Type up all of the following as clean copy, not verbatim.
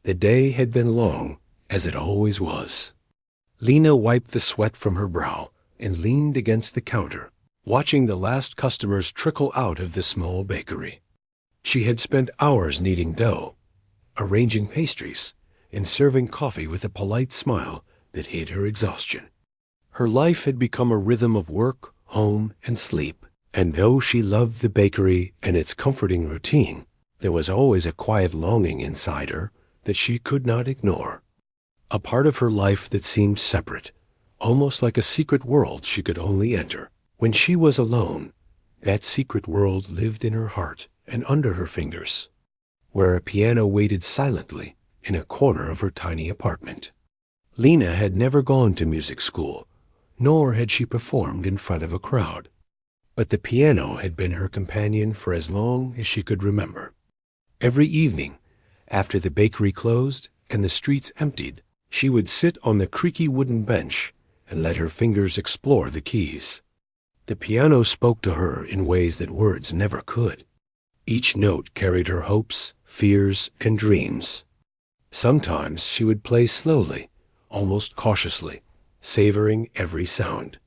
The day had been long, as it always was. Lena wiped the sweat from her brow and leaned against the counter, watching the last customers trickle out of the small bakery. She had spent hours kneading dough, arranging pastries, and serving coffee with a polite smile that hid her exhaustion. Her life had become a rhythm of work, home, and sleep, and though she loved the bakery and its comforting routine, there was always a quiet longing inside her that she could not ignore. A part of her life that seemed separate, almost like a secret world she could only enter. When she was alone, that secret world lived in her heart and under her fingers, where a piano waited silently in a corner of her tiny apartment. Lena had never gone to music school, nor had she performed in front of a crowd. But the piano had been her companion for as long as she could remember. Every evening, after the bakery closed and the streets emptied, she would sit on the creaky wooden bench and let her fingers explore the keys. The piano spoke to her in ways that words never could. Each note carried her hopes, fears, and dreams. Sometimes she would play slowly, almost cautiously, savoring every sound.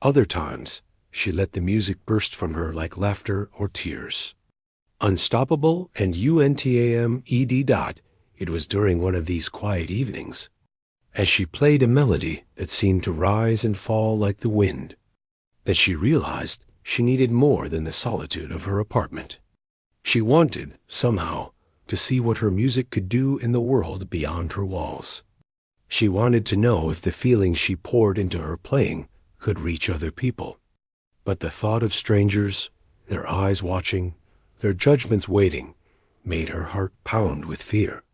Other times, she let the music burst from her like laughter or tears. Unstoppable and UNTAMED. It was during one of these quiet evenings, as she played a melody that seemed to rise and fall like the wind, that she realized she needed more than the solitude of her apartment. She wanted, somehow, to see what her music could do in the world beyond her walls. She wanted to know if the feelings she poured into her playing could reach other people. But the thought of strangers, their eyes watching, their judgments waiting, made her heart pound with fear.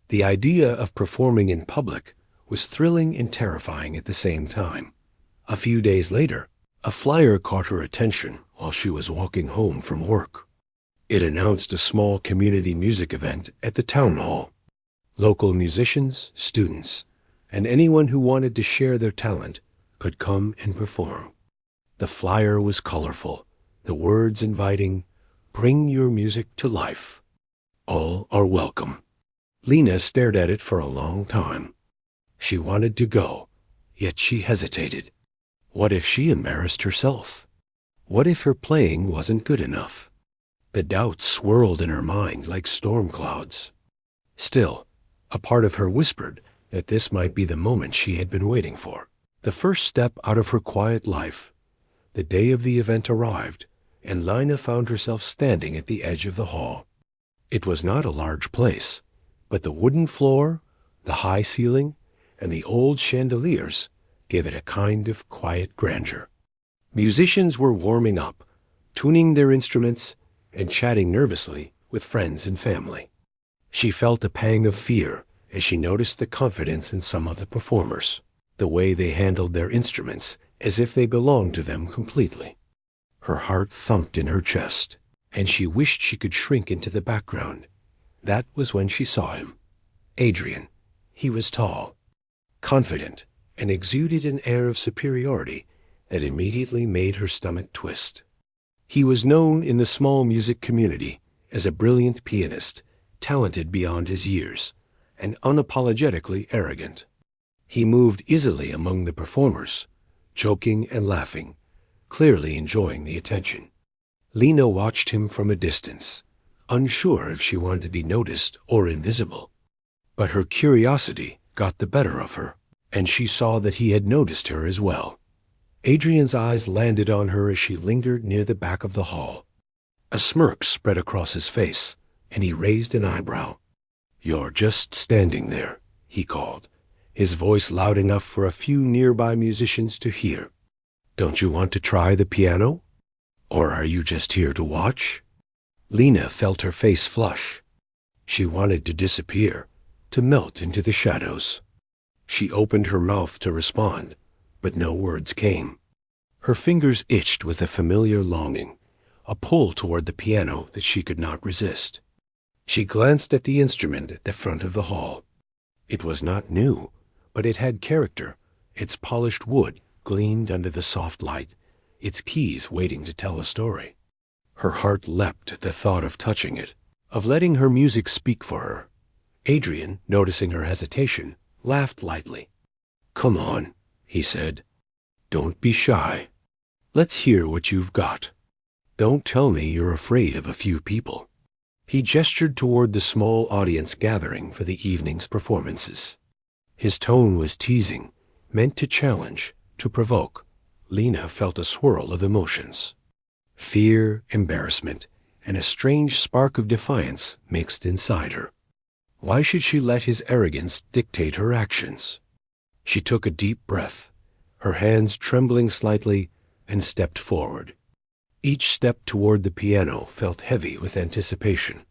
The idea of performing in public was thrilling and terrifying at the same time. A few days later, a flyer caught her attention while she was walking home from work. It announced a small community music event at the town hall. Local musicians, students, and anyone who wanted to share their talent could come and perform. The flyer was colorful, the words inviting, "Bring your music to life. All are welcome." Lena stared at it for a long time. She wanted to go, yet she hesitated. What if she embarrassed herself? What if her playing wasn't good enough? The doubts swirled in her mind like storm clouds. Still, a part of her whispered that this might be the moment she had been waiting for. The first step out of her quiet life. The day of the event arrived, and Lena found herself standing at the edge of the hall. It was not a large place, but the wooden floor, the high ceiling, and the old chandeliers gave it a kind of quiet grandeur. Musicians were warming up, tuning their instruments, and chatting nervously with friends and family. She felt a pang of fear as she noticed the confidence in some of the performers, the way they handled their instruments as if they belonged to them completely. Her heart thumped in her chest, and she wished she could shrink into the background. That was when she saw him. Adrian. He was tall, confident, and exuded an air of superiority that immediately made her stomach twist. He was known in the small music community as a brilliant pianist, talented beyond his years, and unapologetically arrogant. He moved easily among the performers, joking and laughing, clearly enjoying the attention. Lena watched him from a distance, unsure if she wanted to be noticed or invisible. But her curiosity got the better of her, and she saw that he had noticed her as well. Adrian's eyes landed on her as she lingered near the back of the hall. A smirk spread across his face, and he raised an eyebrow. "You're just standing there," he called, his voice loud enough for a few nearby musicians to hear. "Don't you want to try the piano? Or are you just here to watch?" Lena felt her face flush. She wanted to disappear, to melt into the shadows. She opened her mouth to respond, but no words came. Her fingers itched with a familiar longing, a pull toward the piano that she could not resist. She glanced at the instrument at the front of the hall. It was not new, but it had character. Its polished wood gleamed under the soft light, its keys waiting to tell a story. Her heart leapt at the thought of touching it, of letting her music speak for her. Adrian, noticing her hesitation, laughed lightly. "Come on," he said. "Don't be shy. Let's hear what you've got. Don't tell me you're afraid of a few people." He gestured toward the small audience gathering for the evening's performances. His tone was teasing, meant to challenge, to provoke. Lena felt a swirl of emotions. Fear, embarrassment, and a strange spark of defiance mixed inside her. Why should she let his arrogance dictate her actions? She took a deep breath, her hands trembling slightly, and stepped forward. Each step toward the piano felt heavy with anticipation.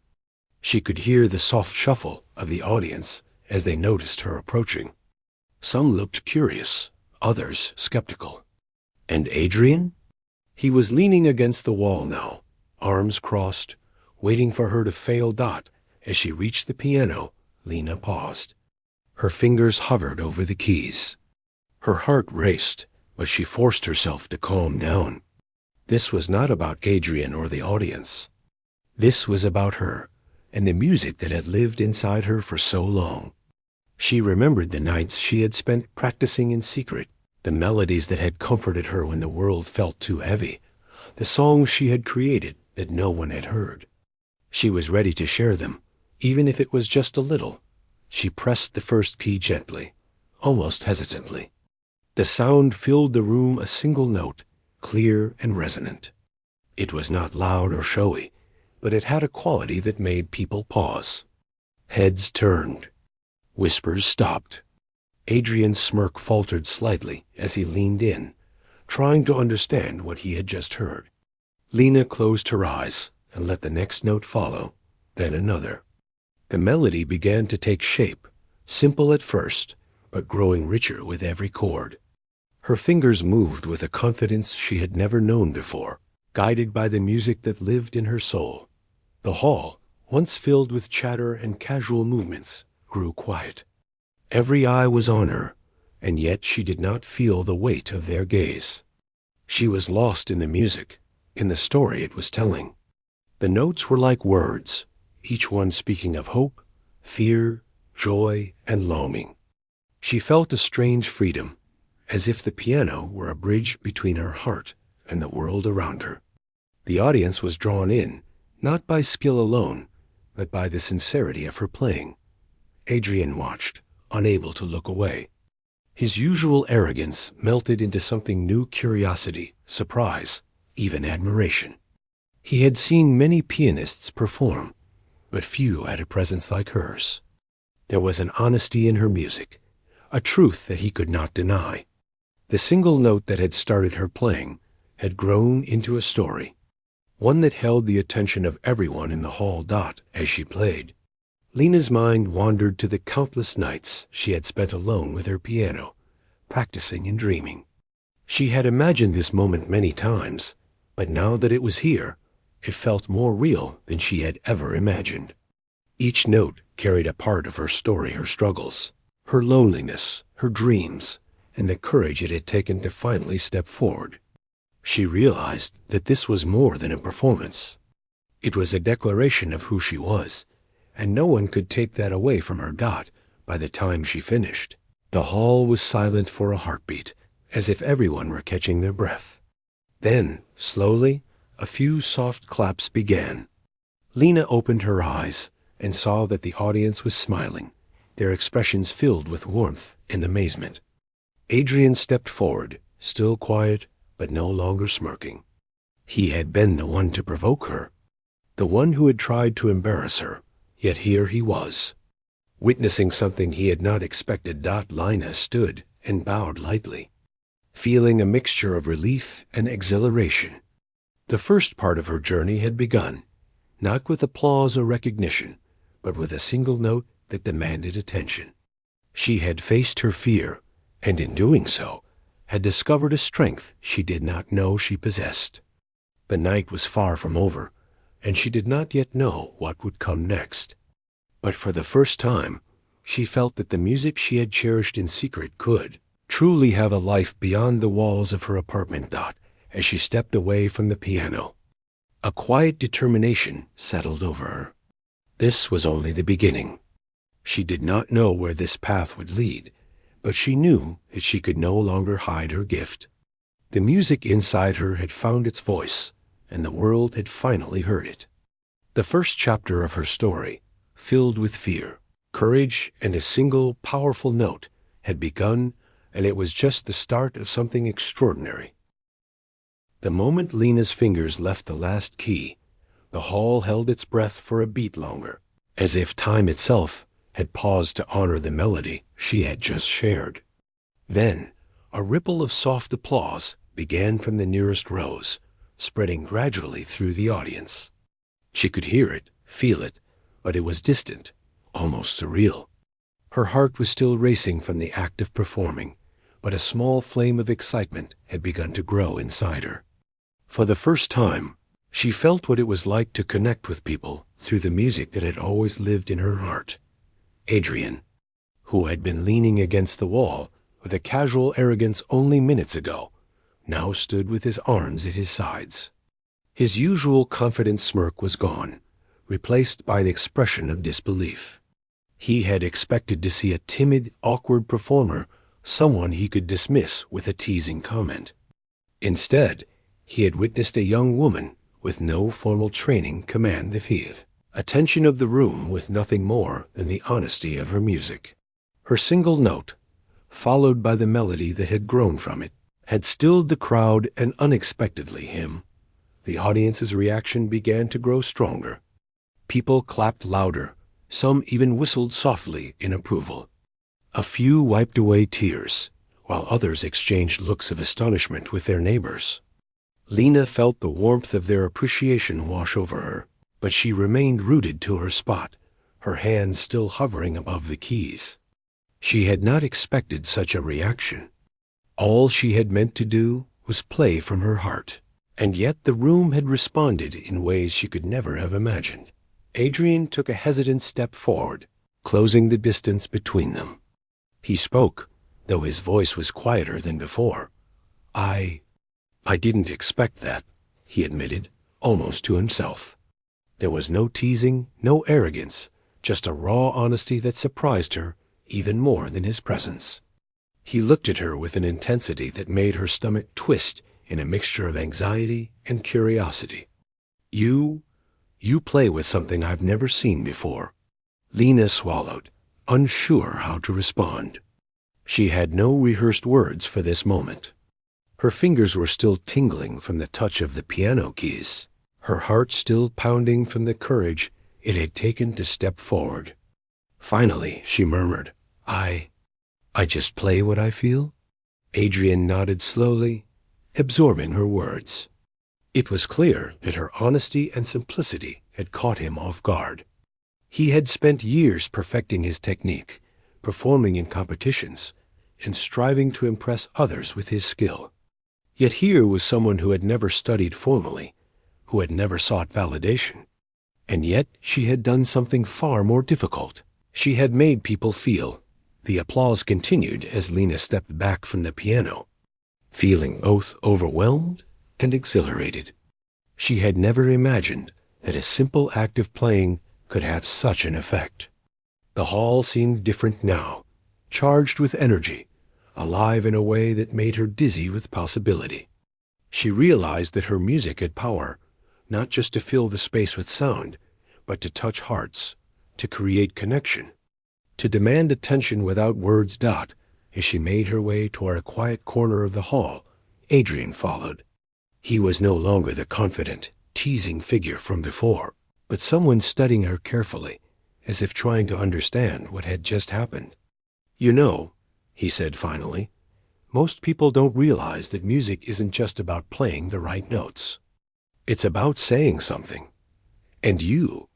She could hear the soft shuffle of the audience as they noticed her approaching. Some looked curious, others skeptical. And Adrian? He was leaning against the wall now, arms crossed, waiting for her to fail Dot. As she reached the piano, Lena paused. Her fingers hovered over the keys. Her heart raced, but she forced herself to calm down. This was not about Adrian or the audience. This was about her, and the music that had lived inside her for so long. She remembered the nights she had spent practicing in secret, the melodies that had comforted her when the world felt too heavy, the songs she had created that no one had heard. She was ready to share them, even if it was just a little. She pressed the first key gently, almost hesitantly. The sound filled the room, a single note, clear and resonant. It was not loud or showy, but it had a quality that made people pause. Heads turned. Whispers stopped. Adrian's smirk faltered slightly as he leaned in, trying to understand what he had just heard. Lena closed her eyes and let the next note follow, then another. The melody began to take shape, simple at first, but growing richer with every chord. Her fingers moved with a confidence she had never known before, guided by the music that lived in her soul. The hall, once filled with chatter and casual movements, grew quiet. Every eye was on her, and yet she did not feel the weight of their gaze. She was lost in the music, in the story it was telling. The notes were like words, each one speaking of hope, fear, joy, and longing. She felt a strange freedom, as if the piano were a bridge between her heart and the world around her. The audience was drawn in, not by skill alone, but by the sincerity of her playing. Adrian watched, unable to look away. His usual arrogance melted into something new: curiosity, surprise, even admiration. He had seen many pianists perform, but few had a presence like hers. There was an honesty in her music, a truth that he could not deny. The single note that had started her playing had grown into a story, one that held the attention of everyone in the hall. Dot, as she played. Lena's mind wandered to the countless nights she had spent alone with her piano, practicing and dreaming. She had imagined this moment many times, but now that it was here, it felt more real than she had ever imagined. Each note carried a part of her story, her struggles, her loneliness, her dreams, and the courage it had taken to finally step forward. She realized that this was more than a performance. It was a declaration of who she was, and no one could take that away from her. Dot, by the time she finished, the hall was silent for a heartbeat, as if everyone were catching their breath. Then, slowly, a few soft claps began. Lena opened her eyes and saw that the audience was smiling, their expressions filled with warmth and amazement. Adrian stepped forward, still quiet, but no longer smirking. He had been the one to provoke her, the one who had tried to embarrass her, yet here he was, witnessing something he had not expected. Lena stood and bowed lightly, feeling a mixture of relief and exhilaration. The first part of her journey had begun, not with applause or recognition, but with a single note that demanded attention. She had faced her fear, and in doing so, had discovered a strength she did not know she possessed. The night was far from over, and she did not yet know what would come next. But for the first time, she felt that the music she had cherished in secret could truly have a life beyond the walls of her apartment. As she stepped away from the piano, a quiet determination settled over her. This was only the beginning. She did not know where this path would lead, but she knew that she could no longer hide her gift. The music inside her had found its voice, and the world had finally heard it. The first chapter of her story, filled with fear, courage, and a single powerful note, had begun, and it was just the start of something extraordinary. The moment Lena's fingers left the last key, the hall held its breath for a beat longer, as if time itself had paused to honor the melody she had just shared. Then, a ripple of soft applause began from the nearest rows, spreading gradually through the audience. She could hear it, feel it, but it was distant, almost surreal. Her heart was still racing from the act of performing, but a small flame of excitement had begun to grow inside her. For the first time, she felt what it was like to connect with people through the music that had always lived in her heart. Adrian, who had been leaning against the wall with a casual arrogance only minutes ago, now stood with his arms at his sides. His usual confident smirk was gone, replaced by an expression of disbelief. He had expected to see a timid, awkward performer, someone he could dismiss with a teasing comment. Instead, he had witnessed a young woman with no formal training command the attention of the room with nothing more than the honesty of her music. Her single note, followed by the melody that had grown from it, had stilled the crowd and unexpectedly him. The audience's reaction began to grow stronger. People clapped louder, some even whistled softly in approval. A few wiped away tears, while others exchanged looks of astonishment with their neighbors. Lena felt the warmth of their appreciation wash over her, but she remained rooted to her spot, her hands still hovering above the keys. She had not expected such a reaction. All she had meant to do was play from her heart, and yet the room had responded in ways she could never have imagined. Adrian took a hesitant step forward, closing the distance between them. He spoke, though his voice was quieter than before. I didn't expect that," he admitted, almost to himself. There was no teasing, no arrogance, just a raw honesty that surprised her even more than his presence. He looked at her with an intensity that made her stomach twist in a mixture of anxiety and curiosity. You play with something I've never seen before." Lena swallowed, unsure how to respond. She had no rehearsed words for this moment. Her fingers were still tingling from the touch of the piano keys, her heart still pounding from the courage it had taken to step forward. Finally, she murmured, I just play what I feel?" Adrian nodded slowly, absorbing her words. It was clear that her honesty and simplicity had caught him off guard. He had spent years perfecting his technique, performing in competitions, and striving to impress others with his skill. Yet here was someone who had never studied formally, who had never sought validation. And yet she had done something far more difficult. She had made people feel. The applause continued as Lena stepped back from the piano, feeling both overwhelmed and exhilarated. She had never imagined that a simple act of playing could have such an effect. The hall seemed different now, charged with energy, alive in a way that made her dizzy with possibility. She realized that her music had power, not just to fill the space with sound, but to touch hearts, to create connection, to demand attention without words. As she made her way toward a quiet corner of the hall, Adrian followed. He was no longer the confident, teasing figure from before, but someone studying her carefully, as if trying to understand what had just happened. "You know," he said finally, "most people don't realize that music isn't just about playing the right notes. It's about saying something. And you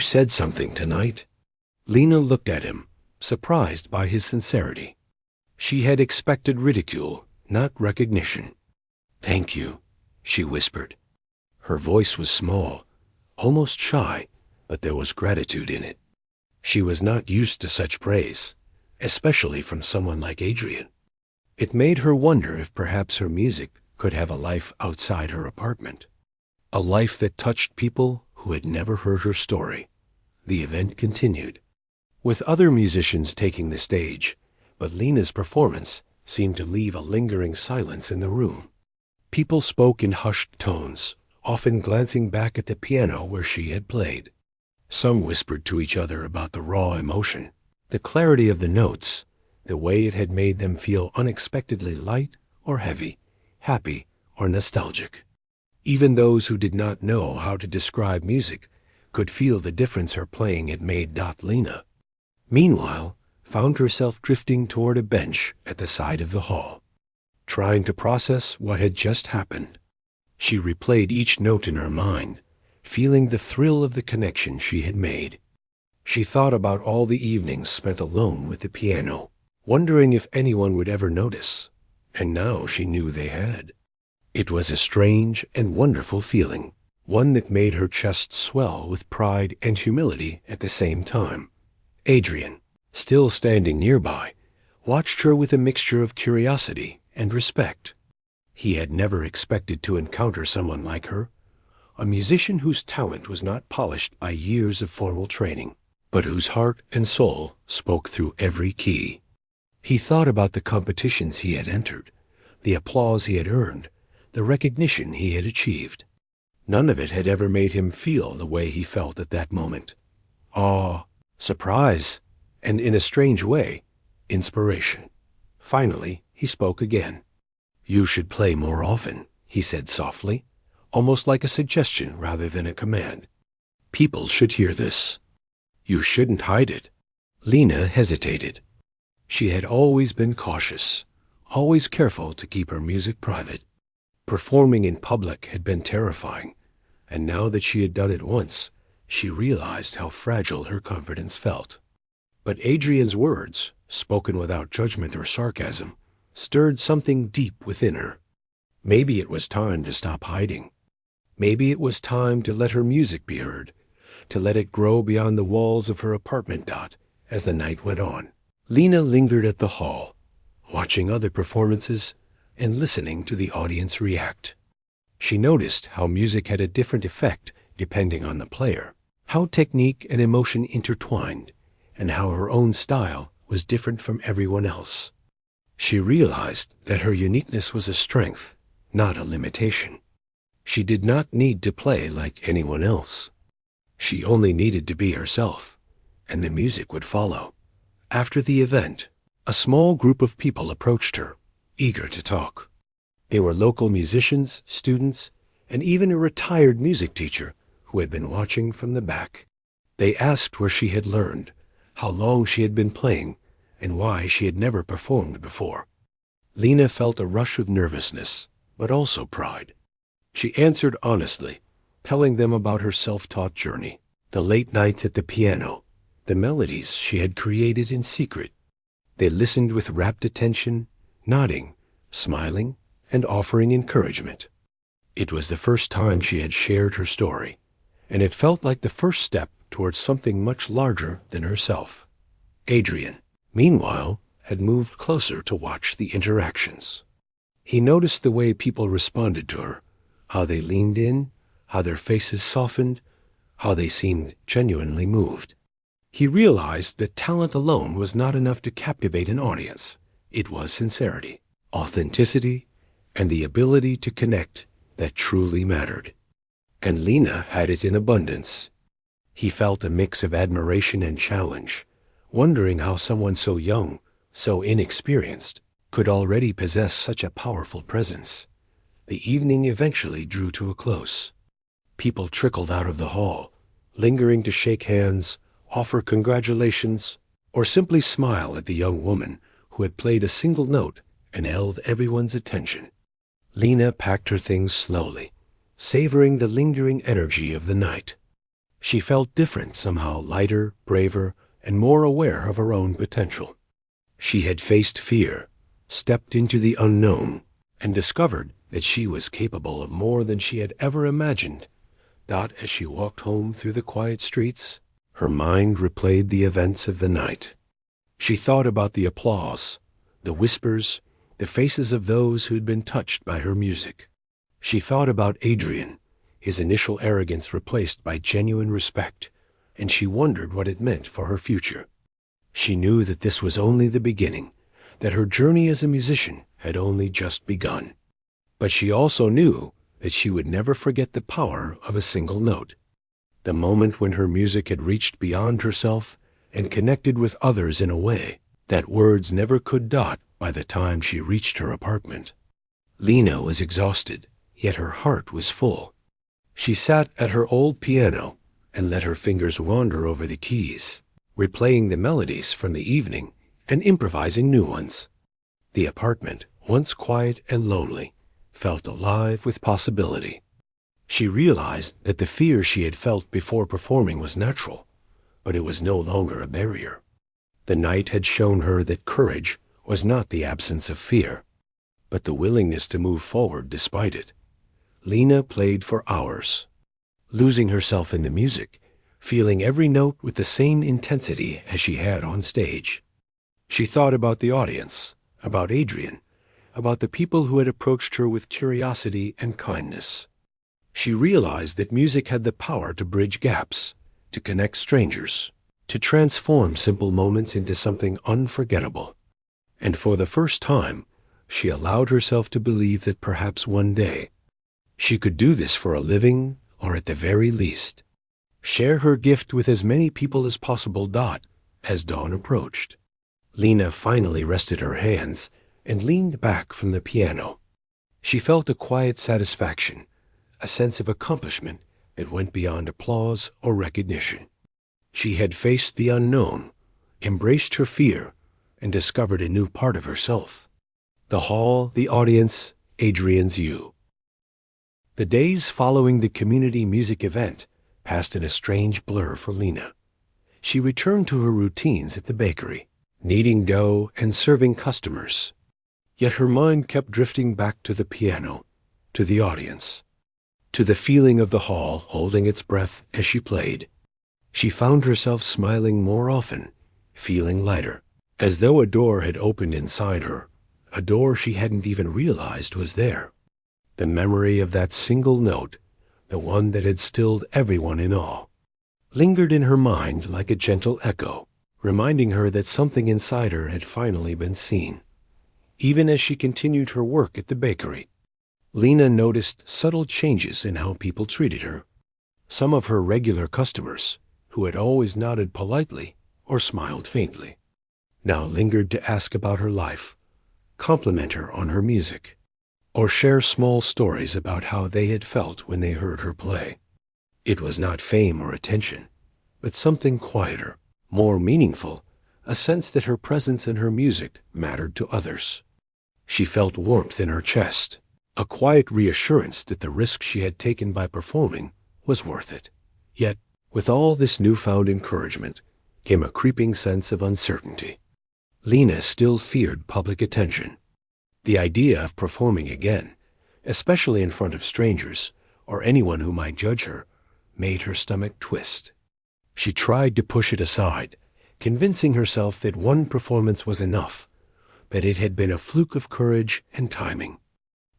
said something tonight." Lena looked at him, surprised by his sincerity. She had expected ridicule, not recognition. "Thank you," she whispered. Her voice was small, almost shy, but there was gratitude in it. She was not used to such praise, especially from someone like Adrian. It made her wonder if perhaps her music could have a life outside her apartment, a life that touched people who had never heard her story. The event continued. with other musicians taking the stage, but Lena's performance seemed to leave a lingering silence in the room. People spoke in hushed tones, often glancing back at the piano where she had played. Some whispered to each other about the raw emotion, the clarity of the notes, the way it had made them feel unexpectedly light or heavy, happy or nostalgic. Even those who did not know how to describe music could feel the difference her playing had made. Lena, meanwhile, found herself drifting toward a bench at the side of the hall, trying to process what had just happened. She replayed each note in her mind, feeling the thrill of the connection she had made. She thought about all the evenings spent alone with the piano, wondering if anyone would ever notice, and now she knew they had. It was a strange and wonderful feeling, one that made her chest swell with pride and humility at the same time. Adrian, still standing nearby, watched her with a mixture of curiosity and respect. He had never expected to encounter someone like her, a musician whose talent was not polished by years of formal training, but whose heart and soul spoke through every key. He thought about the competitions he had entered, the applause he had earned, the recognition he had achieved. None of it had ever made him feel the way he felt at that moment. Awe, surprise, and in a strange way, inspiration. Finally, he spoke again. "You should play more often," he said softly, almost like a suggestion rather than a command. "People should hear this. You shouldn't hide it." Lena hesitated. She had always been cautious, always careful to keep her music private. Performing in public had been terrifying, and now that she had done it once, she realized how fragile her confidence felt. But Adrian's words, spoken without judgment or sarcasm, stirred something deep within her. Maybe it was time to stop hiding. Maybe it was time to let her music be heard, to let it grow beyond the walls of her apartment. As the night went on, Lena lingered at the hall, watching other performances and listening to the audience react. She noticed how music had a different effect depending on the player, how technique and emotion intertwined, and how her own style was different from everyone else. She realized that her uniqueness was a strength, not a limitation. She did not need to play like anyone else. She only needed to be herself, and the music would follow. After the event, a small group of people approached her, eager to talk. They were local musicians, students, and even a retired music teacher who had been watching from the back. They asked where she had learned, how long she had been playing, and why she had never performed before. Lena felt a rush of nervousness, but also pride. She answered honestly, telling them about her self-taught journey, the late nights at the piano, the melodies she had created in secret. They listened with rapt attention, nodding, smiling, and offering encouragement. It was the first time she had shared her story, and it felt like the first step towards something much larger than herself. Adrian, meanwhile, had moved closer to watch the interactions. He noticed the way people responded to her, how they leaned in, how their faces softened, how they seemed genuinely moved. He realized that talent alone was not enough to captivate an audience. It was sincerity, authenticity, and the ability to connect that truly mattered. And Lena had it in abundance. He felt a mix of admiration and challenge, wondering how someone so young, so inexperienced, could already possess such a powerful presence. The evening eventually drew to a close. People trickled out of the hall, lingering to shake hands, offer congratulations, or simply smile at the young woman who had played a single note and held everyone's attention. Lena packed her things slowly, savoring the lingering energy of the night. She felt different somehow, lighter, braver, and more aware of her own potential. She had faced fear, stepped into the unknown, and discovered that she was capable of more than she had ever imagined. As she walked home through the quiet streets, her mind replayed the events of the night. She thought about the applause, the whispers, the faces of those who'd been touched by her music. She thought about Adrian, his initial arrogance replaced by genuine respect, and she wondered what it meant for her future. She knew that this was only the beginning, that her journey as a musician had only just begun. But she also knew that she would never forget the power of a single note, the moment when her music had reached beyond herself and connected with others in a way that words never could dot by the time she reached her apartment. Lena was exhausted, yet her heart was full. She sat at her old piano and let her fingers wander over the keys, replaying the melodies from the evening and improvising new ones. The apartment, once quiet and lonely, felt alive with possibility. She realized that the fear she had felt before performing was natural, but it was no longer a barrier. The night had shown her that courage was not the absence of fear, but the willingness to move forward despite it. Lena played for hours, losing herself in the music, feeling every note with the same intensity as she had on stage. She thought about the audience, about Adrian, about the people who had approached her with curiosity and kindness. She realized that music had the power to bridge gaps, to connect strangers, to transform simple moments into something unforgettable. And for the first time, she allowed herself to believe that perhaps one day she could do this for a living, or at the very least, share her gift with as many people as possible. As dawn approached, Lena finally rested her hands and leaned back from the piano. She felt a quiet satisfaction, a sense of accomplishment that went beyond applause or recognition. She had faced the unknown, embraced her fear, and discovered a new part of herself. The hall, the audience, Adrian's you. The days following the community music event passed in a strange blur for Lena. She returned to her routines at the bakery, kneading dough and serving customers. Yet her mind kept drifting back to the piano, to the audience, to the feeling of the hall holding its breath as she played. She found herself smiling more often, feeling lighter, as though a door had opened inside her, a door she hadn't even realized was there. The memory of that single note, the one that had stilled everyone in awe, lingered in her mind like a gentle echo, reminding her that something inside her had finally been seen. Even as she continued her work at the bakery, Lena noticed subtle changes in how people treated her. Some of her regular customers, who had always nodded politely or smiled faintly, now lingered to ask about her life, compliment her on her music, or share small stories about how they had felt when they heard her play. It was not fame or attention, but something quieter, more meaningful, a sense that her presence and her music mattered to others. She felt warmth in her chest, a quiet reassurance that the risk she had taken by performing was worth it. Yet, with all this newfound encouragement, came a creeping sense of uncertainty. Lena still feared public attention. The idea of performing again, especially in front of strangers or anyone who might judge her, made her stomach twist. She tried to push it aside, convincing herself that one performance was enough, that it had been a fluke of courage and timing.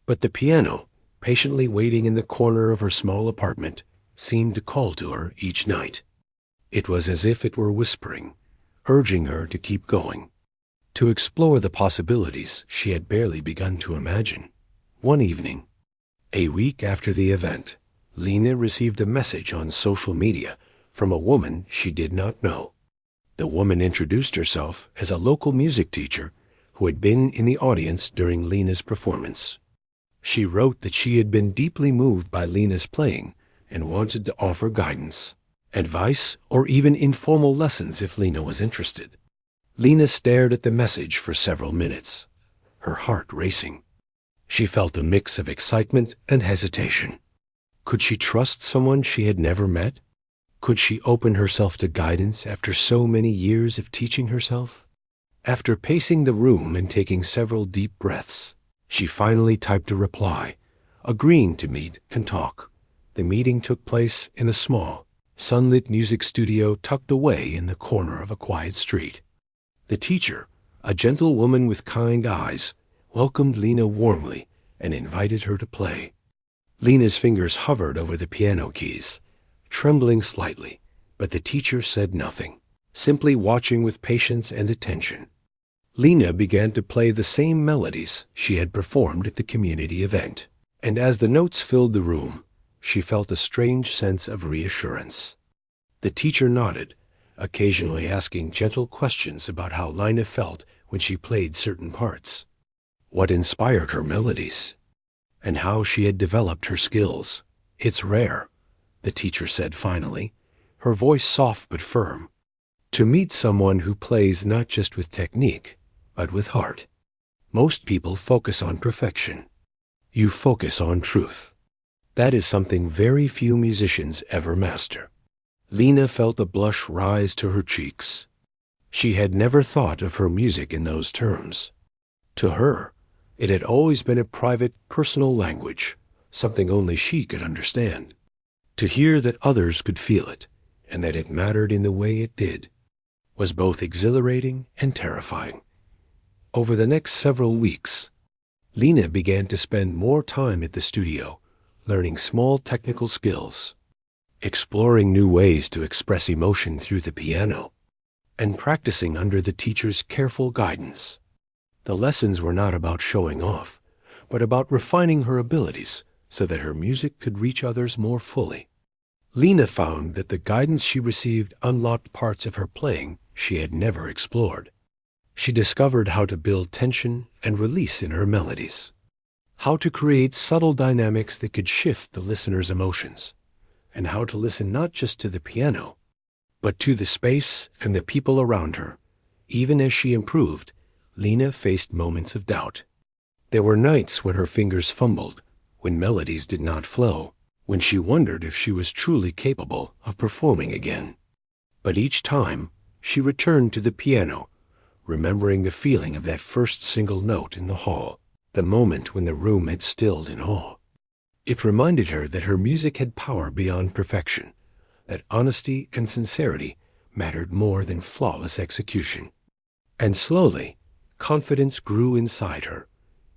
But the piano, patiently waiting in the corner of her small apartment, seemed to call to her each night. It was as if it were whispering, urging her to keep going, to explore the possibilities she had barely begun to imagine. One evening, a week after the event, Lena received a message on social media from a woman she did not know. The woman introduced herself as a local music teacher who had been in the audience during Lena's performance. She wrote that she had been deeply moved by Lena's playing and wanted to offer guidance, advice, or even informal lessons if Lena was interested. Lena stared at the message for several minutes, her heart racing. She felt a mix of excitement and hesitation. Could she trust someone she had never met? Could she open herself to guidance after so many years of teaching herself? After pacing the room and taking several deep breaths, she finally typed a reply, agreeing to meet and talk. The meeting took place in a small, sunlit music studio tucked away in the corner of a quiet street. The teacher, a gentle woman with kind eyes, welcomed Lena warmly and invited her to play. Lena's fingers hovered over the piano keys, trembling slightly, but the teacher said nothing, simply watching with patience and attention. Lena began to play the same melodies she had performed at the community event, and as the notes filled the room, she felt a strange sense of reassurance. The teacher nodded, occasionally asking gentle questions about how Lena felt when she played certain parts, what inspired her melodies, and how she had developed her skills. "It's rare," the teacher said finally, her voice soft but firm, "to meet someone who plays not just with technique, but with heart. Most people focus on perfection. You focus on truth. That is something very few musicians ever master." Lena felt a blush rise to her cheeks. She had never thought of her music in those terms. To her, it had always been a private, personal language, something only she could understand. To hear that others could feel it, and that it mattered in the way it did, was both exhilarating and terrifying. Over the next several weeks, Lena began to spend more time at the studio, learning small technical skills, exploring new ways to express emotion through the piano, and practicing under the teacher's careful guidance. The lessons were not about showing off, but about refining her abilities so that her music could reach others more fully. Lena found that the guidance she received unlocked parts of her playing she had never explored. She discovered how to build tension and release in her melodies, how to create subtle dynamics that could shift the listener's emotions, and how to listen not just to the piano, but to the space and the people around her. Even as she improved, Lena faced moments of doubt. There were nights when her fingers fumbled, when melodies did not flow, when she wondered if she was truly capable of performing again. But each time, she returned to the piano, remembering the feeling of that first single note in the hall, the moment when the room had stilled in awe. It reminded her that her music had power beyond perfection, that honesty and sincerity mattered more than flawless execution. And slowly, confidence grew inside her,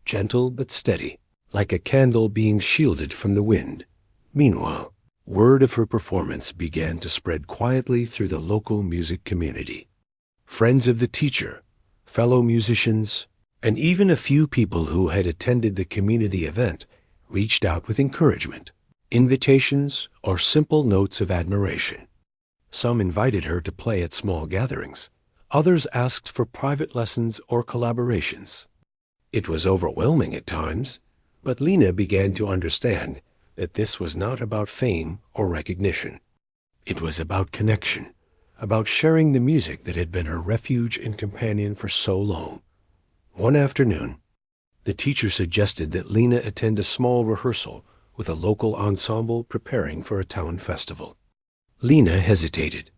gentle but steady, like a candle being shielded from the wind. Meanwhile, word of her performance began to spread quietly through the local music community. Friends of the teacher, fellow musicians, and even a few people who had attended the community event reached out with encouragement, invitations, or simple notes of admiration. Some invited her to play at small gatherings. Others asked for private lessons or collaborations. It was overwhelming at times, but Lena began to understand that this was not about fame or recognition. It was about connection, about sharing the music that had been her refuge and companion for so long. One afternoon, the teacher suggested that Lena attend a small rehearsal with a local ensemble preparing for a town festival. Lena hesitated.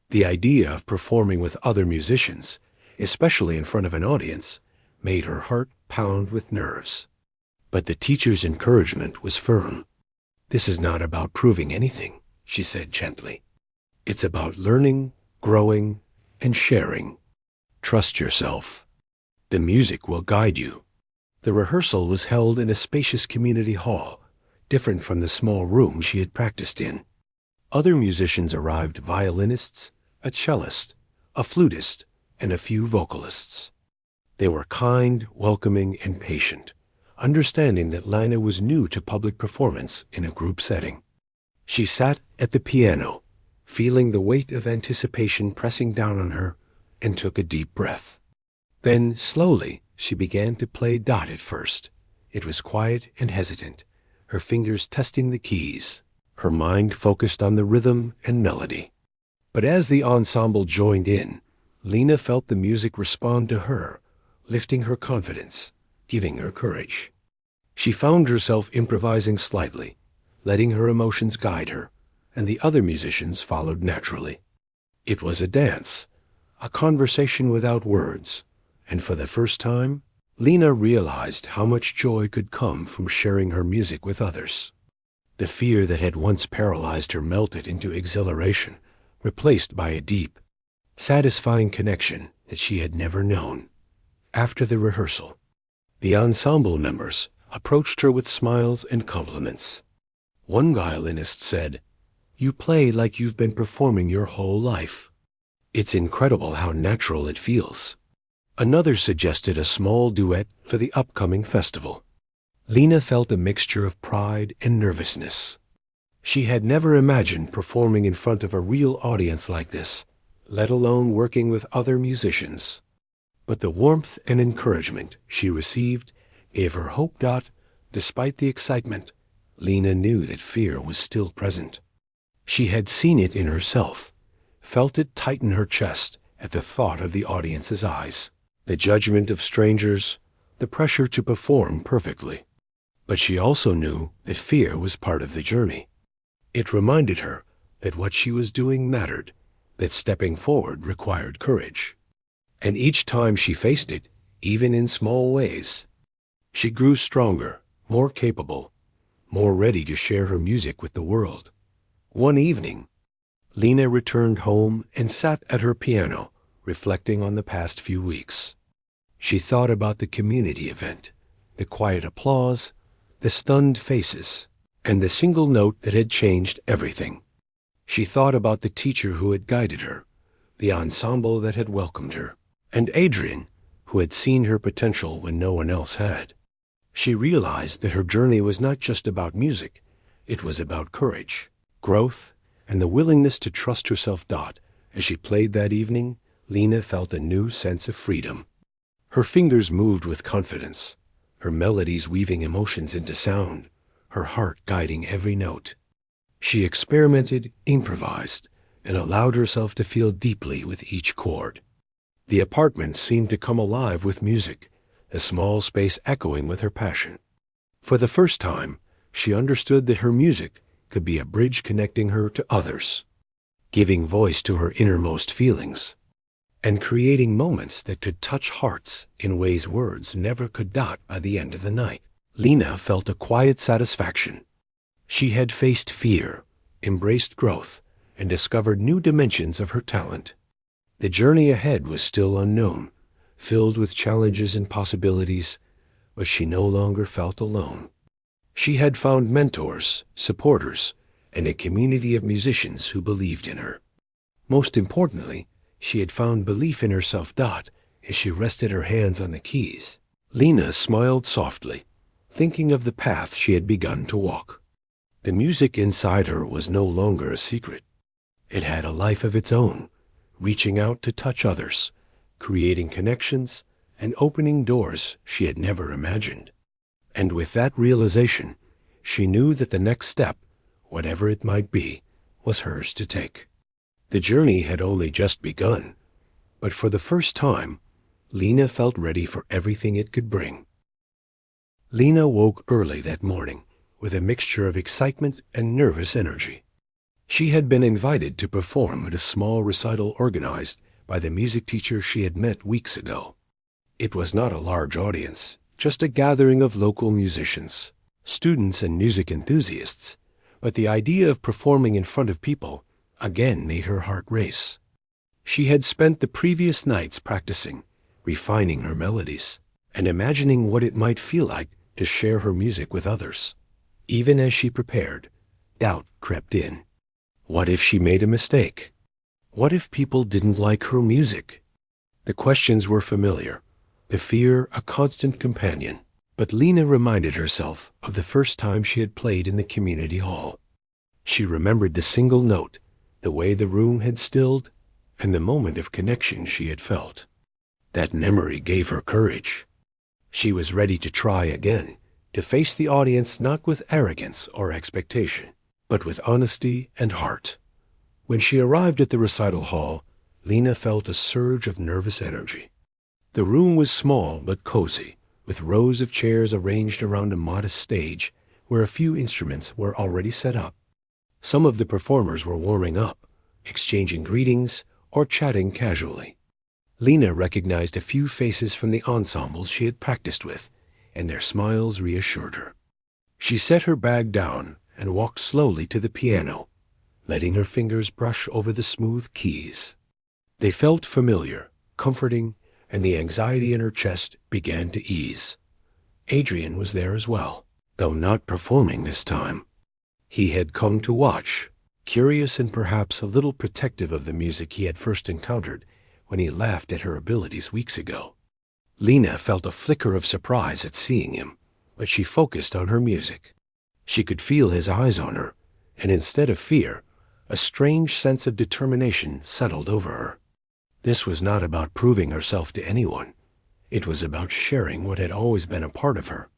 The idea of performing with other musicians, especially in front of an audience, made her heart pound with nerves. But the teacher's encouragement was firm. "This is not about proving anything," she said gently. "It's about learning, growing, and sharing. Trust yourself. The music will guide you." The rehearsal was held in a spacious community hall, different from the small room she had practiced in. Other musicians arrived: violinists, a cellist, a flutist, and a few vocalists. They were kind, welcoming, and patient, understanding that Lena was new to public performance in a group setting. She sat at the piano, feeling the weight of anticipation pressing down on her, and took a deep breath. Then, slowly, she began to play dot at first. It was quiet and hesitant, her fingers testing the keys, her mind focused on the rhythm and melody. But as the ensemble joined in, Lena felt the music respond to her, lifting her confidence, giving her courage. She found herself improvising slightly, letting her emotions guide her, and the other musicians followed naturally. It was a dance, a conversation without words, and for the first time, Lena realized how much joy could come from sharing her music with others. The fear that had once paralyzed her melted into exhilaration, replaced by a deep, satisfying connection that she had never known. After the rehearsal, the ensemble members approached her with smiles and compliments. One violinist said, "You play like you've been performing your whole life." It's incredible how natural it feels. Another suggested a small duet for the upcoming festival. Lena felt a mixture of pride and nervousness. She had never imagined performing in front of a real audience like this, let alone working with other musicians. But the warmth and encouragement she received gave her hope. Despite the excitement, Lena knew that fear was still present. She had seen it in herself, felt it tighten her chest at the thought of the audience's eyes, the judgment of strangers, the pressure to perform perfectly. But she also knew that fear was part of the journey. It reminded her that what she was doing mattered, that stepping forward required courage. And each time she faced it, even in small ways, she grew stronger, more capable, more ready to share her music with the world. One evening, Lena returned home and sat at her piano, reflecting on the past few weeks. She thought about the community event, the quiet applause, the stunned faces, and the single note that had changed everything. She thought about the teacher who had guided her, the ensemble that had welcomed her, and Adrian, who had seen her potential when no one else had. She realized that her journey was not just about music, it was about courage, growth, and the willingness to trust herself. As she played that evening, Lena felt a new sense of freedom. Her fingers moved with confidence, her melodies weaving emotions into sound, her heart guiding every note. She experimented, improvised, and allowed herself to feel deeply with each chord. The apartment seemed to come alive with music, the small space echoing with her passion. For the first time, she understood that her music could be a bridge connecting her to others, giving voice to her innermost feelings, and creating moments that could touch hearts in ways words never could. By the end of the night, Lena felt a quiet satisfaction. She had faced fear, embraced growth, and discovered new dimensions of her talent. The journey ahead was still unknown, filled with challenges and possibilities, but she no longer felt alone. She had found mentors, supporters, and a community of musicians who believed in her. Most importantly, she had found belief in herself. As she rested her hands on the keys, Lena smiled softly, thinking of the path she had begun to walk. The music inside her was no longer a secret. It had a life of its own, reaching out to touch others, creating connections, and opening doors she had never imagined. And with that realization, she knew that the next step, whatever it might be, was hers to take. The journey had only just begun, but for the first time, Lena felt ready for everything it could bring. Lena woke early that morning with a mixture of excitement and nervous energy. She had been invited to perform at a small recital organized by the music teacher she had met weeks ago. It was not a large audience, just a gathering of local musicians, students and music enthusiasts, but the idea of performing in front of people again made her heart race. She had spent the previous nights practicing, refining her melodies, and imagining what it might feel like to share her music with others. Even as she prepared, doubt crept in. What if she made a mistake? What if people didn't like her music? The questions were familiar, the fear a constant companion. But Lena reminded herself of the first time she had played in the community hall. She remembered the single note, the way the room had stilled, and the moment of connection she had felt. That memory gave her courage. She was ready to try again, to face the audience not with arrogance or expectation, but with honesty and heart. When she arrived at the recital hall, Lena felt a surge of nervous energy. The room was small but cozy, with rows of chairs arranged around a modest stage where a few instruments were already set up. Some of the performers were warming up, exchanging greetings, or chatting casually. Lena recognized a few faces from the ensembles she had practiced with, and their smiles reassured her. She set her bag down and walked slowly to the piano, letting her fingers brush over the smooth keys. They felt familiar, comforting, and the anxiety in her chest began to ease. Adrian was there as well, though not performing this time. He had come to watch, curious and perhaps a little protective of the music he had first encountered when he laughed at her abilities weeks ago. Lena felt a flicker of surprise at seeing him, but she focused on her music. She could feel his eyes on her, and instead of fear, a strange sense of determination settled over her. This was not about proving herself to anyone. It was about sharing what had always been a part of her,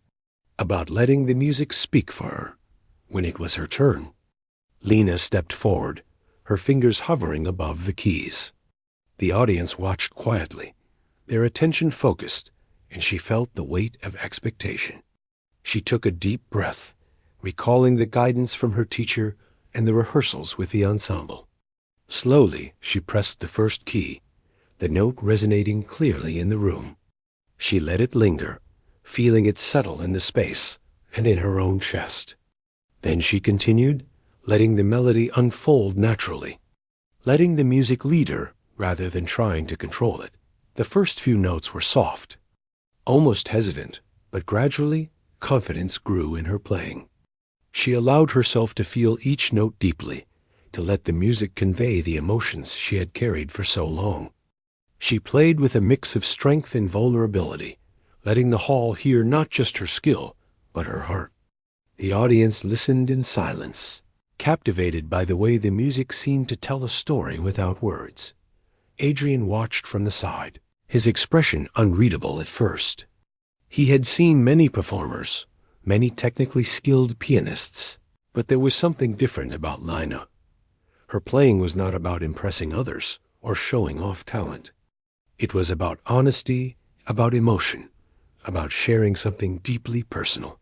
about letting the music speak for her when it was her turn. Lena stepped forward, her fingers hovering above the keys. The audience watched quietly, their attention focused, and she felt the weight of expectation. She took a deep breath, recalling the guidance from her teacher and the rehearsals with the ensemble. Slowly, she pressed the first key, the note resonating clearly in the room. She let it linger, feeling it settle in the space and in her own chest. Then she continued, letting the melody unfold naturally, letting the music lead her rather than trying to control it. The first few notes were soft, almost hesitant, but gradually confidence grew in her playing. She allowed herself to feel each note deeply, to let the music convey the emotions she had carried for so long. She played with a mix of strength and vulnerability, letting the hall hear not just her skill, but her heart. The audience listened in silence, captivated by the way the music seemed to tell a story without words. Adrian watched from the side, his expression unreadable at first. He had seen many performers, many technically skilled pianists, but there was something different about Lena. Her playing was not about impressing others or showing off talent. It was about honesty, about emotion, about sharing something deeply personal.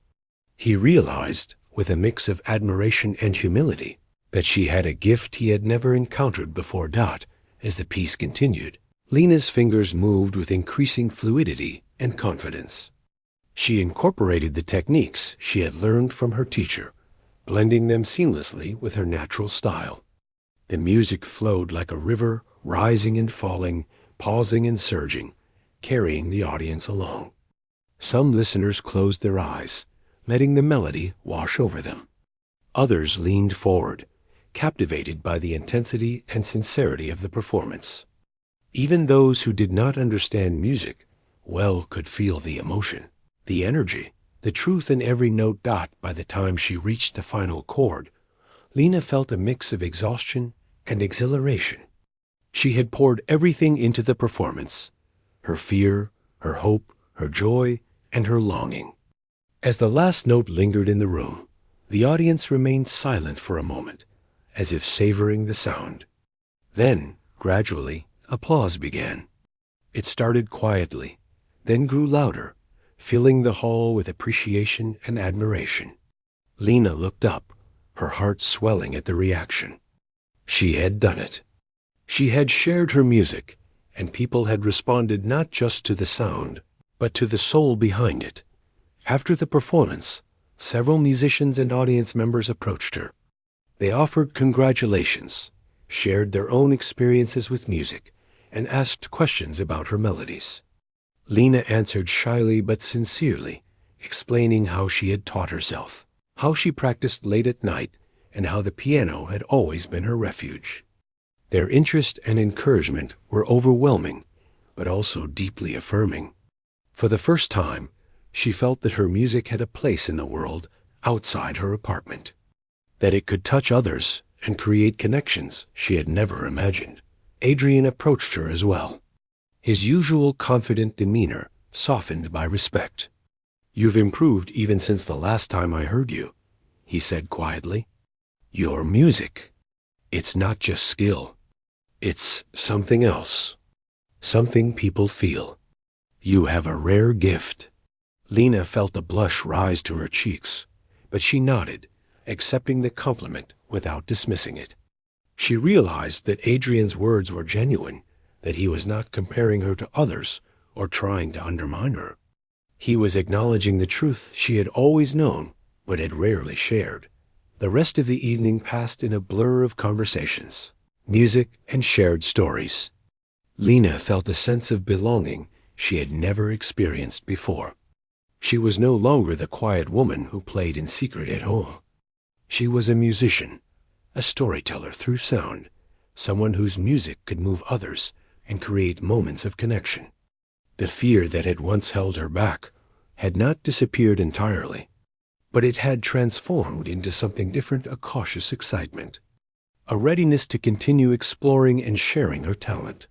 He realized, with a mix of admiration and humility, that she had a gift he had never encountered before. As the piece continued, Lena's fingers moved with increasing fluidity and confidence. She incorporated the techniques she had learned from her teacher, blending them seamlessly with her natural style. The music flowed like a river, rising and falling, pausing and surging, carrying the audience along. Some listeners closed their eyes, letting the melody wash over them. Others leaned forward, captivated by the intensity and sincerity of the performance. Even those who did not understand music well could feel the emotion, the energy, the truth in every note. By the time she reached the final chord, Lena felt a mix of exhaustion and exhilaration. She had poured everything into the performance, her fear, her hope, her joy, and her longing. As the last note lingered in the room, the audience remained silent for a moment, as if savoring the sound. Then, gradually, applause began. It started quietly, then grew louder, filling the hall with appreciation and admiration. Lena looked up, her heart swelling at the reaction. She had done it. She had shared her music, and people had responded not just to the sound, but to the soul behind it. After the performance, several musicians and audience members approached her. They offered congratulations, shared their own experiences with music, and asked questions about her melodies. Lena answered shyly but sincerely, explaining how she had taught herself, how she practiced late at night, and how the piano had always been her refuge. Their interest and encouragement were overwhelming, but also deeply affirming. For the first time, she felt that her music had a place in the world outside her apartment, that it could touch others and create connections she had never imagined. Adrian approached her as well, his usual confident demeanor softened by respect. "You've improved even since the last time I heard you," he said quietly. "Your music, it's not just skill. It's something else, something people feel. You have a rare gift." Lena felt a blush rise to her cheeks, but she nodded, accepting the compliment without dismissing it. She realized that Adrian's words were genuine, that he was not comparing her to others or trying to undermine her. He was acknowledging the truth she had always known but had rarely shared. The rest of the evening passed in a blur of conversations, music, and shared stories. Lena felt a sense of belonging she had never experienced before. She was no longer the quiet woman who played in secret at home. She was a musician, a storyteller through sound, someone whose music could move others and create moments of connection. The fear that had once held her back had not disappeared entirely, but it had transformed into something different, a cautious excitement, a readiness to continue exploring and sharing her talent.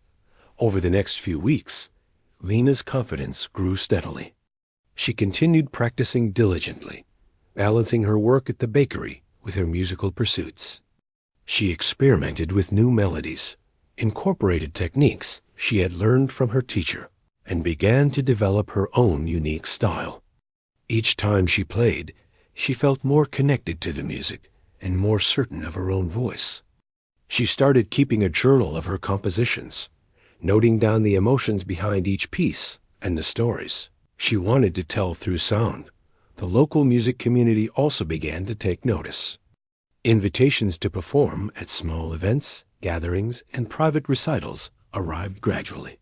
Over the next few weeks, Lena's confidence grew steadily. She continued practicing diligently, balancing her work at the bakery with her musical pursuits. She experimented with new melodies, incorporated techniques she had learned from her teacher, and began to develop her own unique style. Each time she played, she felt more connected to the music and more certain of her own voice. She started keeping a journal of her compositions, noting down the emotions behind each piece and the stories she wanted to tell through sound. The local music community also began to take notice. Invitations to perform at small events, gatherings, and private recitals arrived gradually.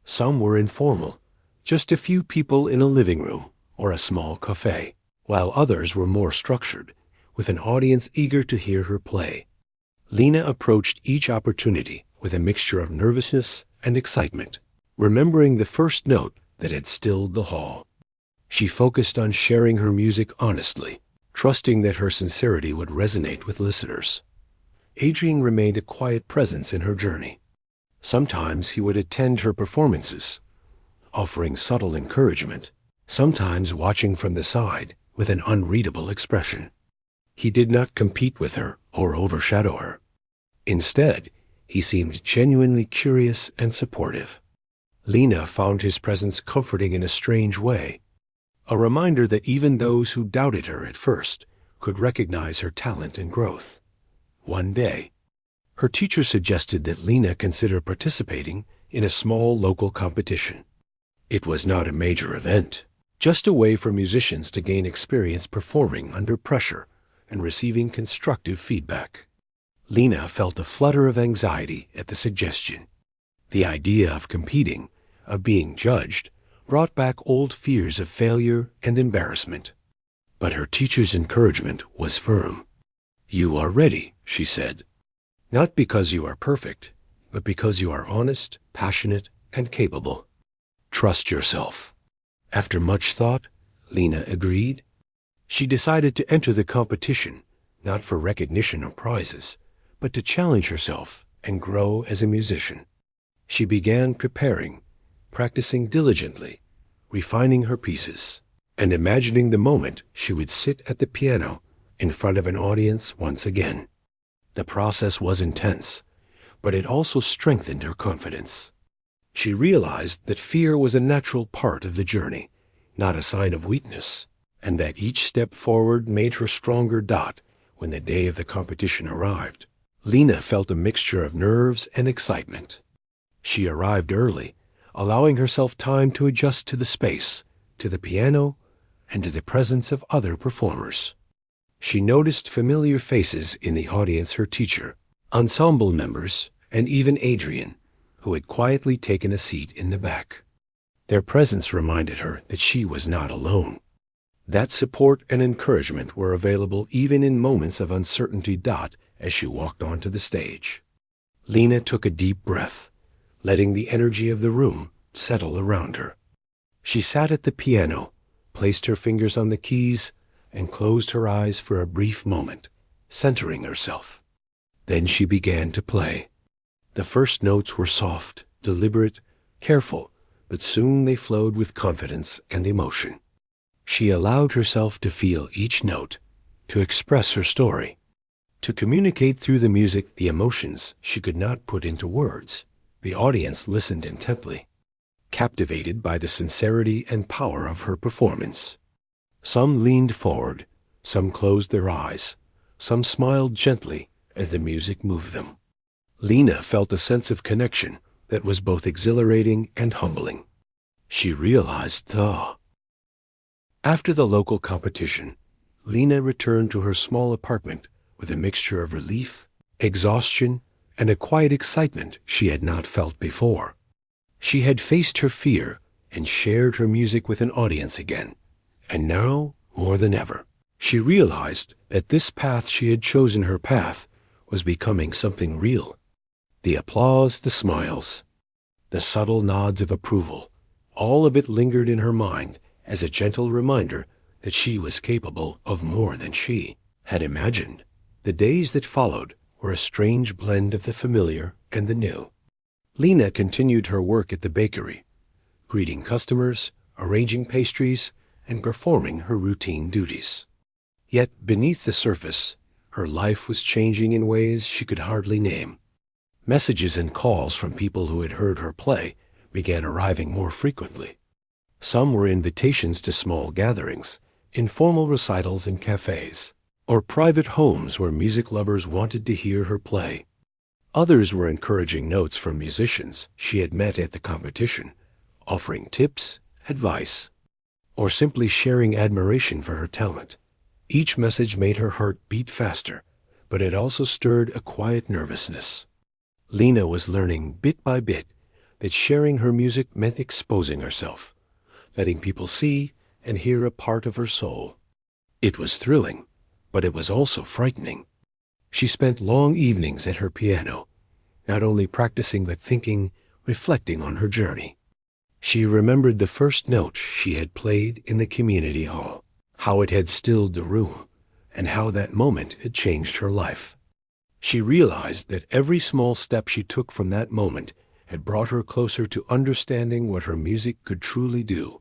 Some were informal, just a few people in a living room or a small cafe, while others were more structured, with an audience eager to hear her play. Lena approached each opportunity with a mixture of nervousness and excitement, remembering the first note that had stilled the hall. She focused on sharing her music honestly, trusting that her sincerity would resonate with listeners. Adrian remained a quiet presence in her journey. Sometimes he would attend her performances, offering subtle encouragement, sometimes watching from the side with an unreadable expression. He did not compete with her or overshadow her. Instead, he seemed genuinely curious and supportive. Lena found his presence comforting in a strange way, a reminder that even those who doubted her at first could recognize her talent and growth. One day, her teacher suggested that Lena consider participating in a small local competition. It was not a major event, just a way for musicians to gain experience performing under pressure and receiving constructive feedback. Lena felt a flutter of anxiety at the suggestion. The idea of competing, of being judged, brought back old fears of failure and embarrassment. But her teacher's encouragement was firm. "You are ready," she said. "Not because you are perfect, but because you are honest, passionate, and capable. Trust yourself." After much thought, Lena agreed. She decided to enter the competition, not for recognition or prizes, but to challenge herself and grow as a musician. She began preparing, practicing diligently, refining her pieces, and imagining the moment she would sit at the piano in front of an audience once again. The process was intense, but it also strengthened her confidence. She realized that fear was a natural part of the journey, not a sign of weakness, and that each step forward made her stronger. When the day of the competition arrived, Lena felt a mixture of nerves and excitement. She arrived early, allowing herself time to adjust to the space, to the piano, and to the presence of other performers. She noticed familiar faces in the audience: her teacher, ensemble members, and even Adrian, who had quietly taken a seat in the back. Their presence reminded her that she was not alone, that support and encouragement were available even in moments of uncertainty. As she walked onto the stage, Lena took a deep breath, letting the energy of the room settle around her. She sat at the piano, placed her fingers on the keys, and closed her eyes for a brief moment, centering herself. Then she began to play. The first notes were soft, deliberate, careful, but soon they flowed with confidence and emotion. She allowed herself to feel each note, to express her story, to communicate through the music the emotions she could not put into words. The audience listened intently, captivated by the sincerity and power of her performance. Some leaned forward, some closed their eyes, some smiled gently as the music moved them. Lena felt a sense of connection that was both exhilarating and humbling. She realized After the local competition, Lena returned to her small apartment with a mixture of relief, exhaustion, and a quiet excitement she had not felt before. She had faced her fear and shared her music with an audience again, and now, more than ever, she realized that this path she had chosen, her path, was becoming something real. The applause, the smiles, the subtle nods of approval, all of it lingered in her mind as a gentle reminder that she was capable of more than she had imagined. The days that followed were a strange blend of the familiar and the new. Lena continued her work at the bakery, greeting customers, arranging pastries, and performing her routine duties. Yet beneath the surface, her life was changing in ways she could hardly name. Messages and calls from people who had heard her play began arriving more frequently. Some were invitations to small gatherings, informal recitals in cafes, or private homes where music lovers wanted to hear her play. Others were encouraging notes from musicians she had met at the competition, offering tips, advice, or simply sharing admiration for her talent. Each message made her heart beat faster, but it also stirred a quiet nervousness. Lena was learning bit by bit that sharing her music meant exposing herself, letting people see and hear a part of her soul. It was thrilling, but it was also frightening. She spent long evenings at her piano, not only practicing but thinking, reflecting on her journey. She remembered the first note she had played in the community hall, how it had stilled the room, and how that moment had changed her life. She realized that every small step she took from that moment had brought her closer to understanding what her music could truly do.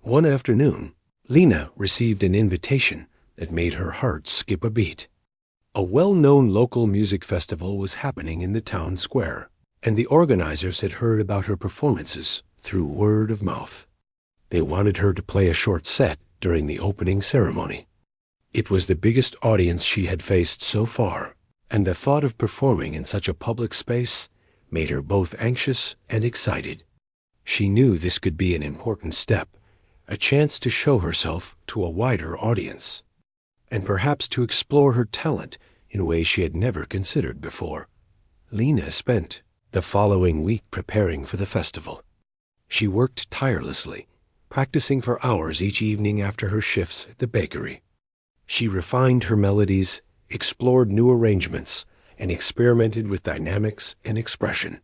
One afternoon, Lena received an invitation that made her heart skip a beat. A well-known local music festival was happening in the town square, and the organizers had heard about her performances through word of mouth. They wanted her to play a short set during the opening ceremony. It was the biggest audience she had faced so far, and the thought of performing in such a public space made her both anxious and excited. She knew this could be an important step, a chance to show herself to a wider audience, and perhaps to explore her talent in ways she had never considered before. Lena spent the following week preparing for the festival. She worked tirelessly, practicing for hours each evening after her shifts at the bakery. She refined her melodies, explored new arrangements, and experimented with dynamics and expression.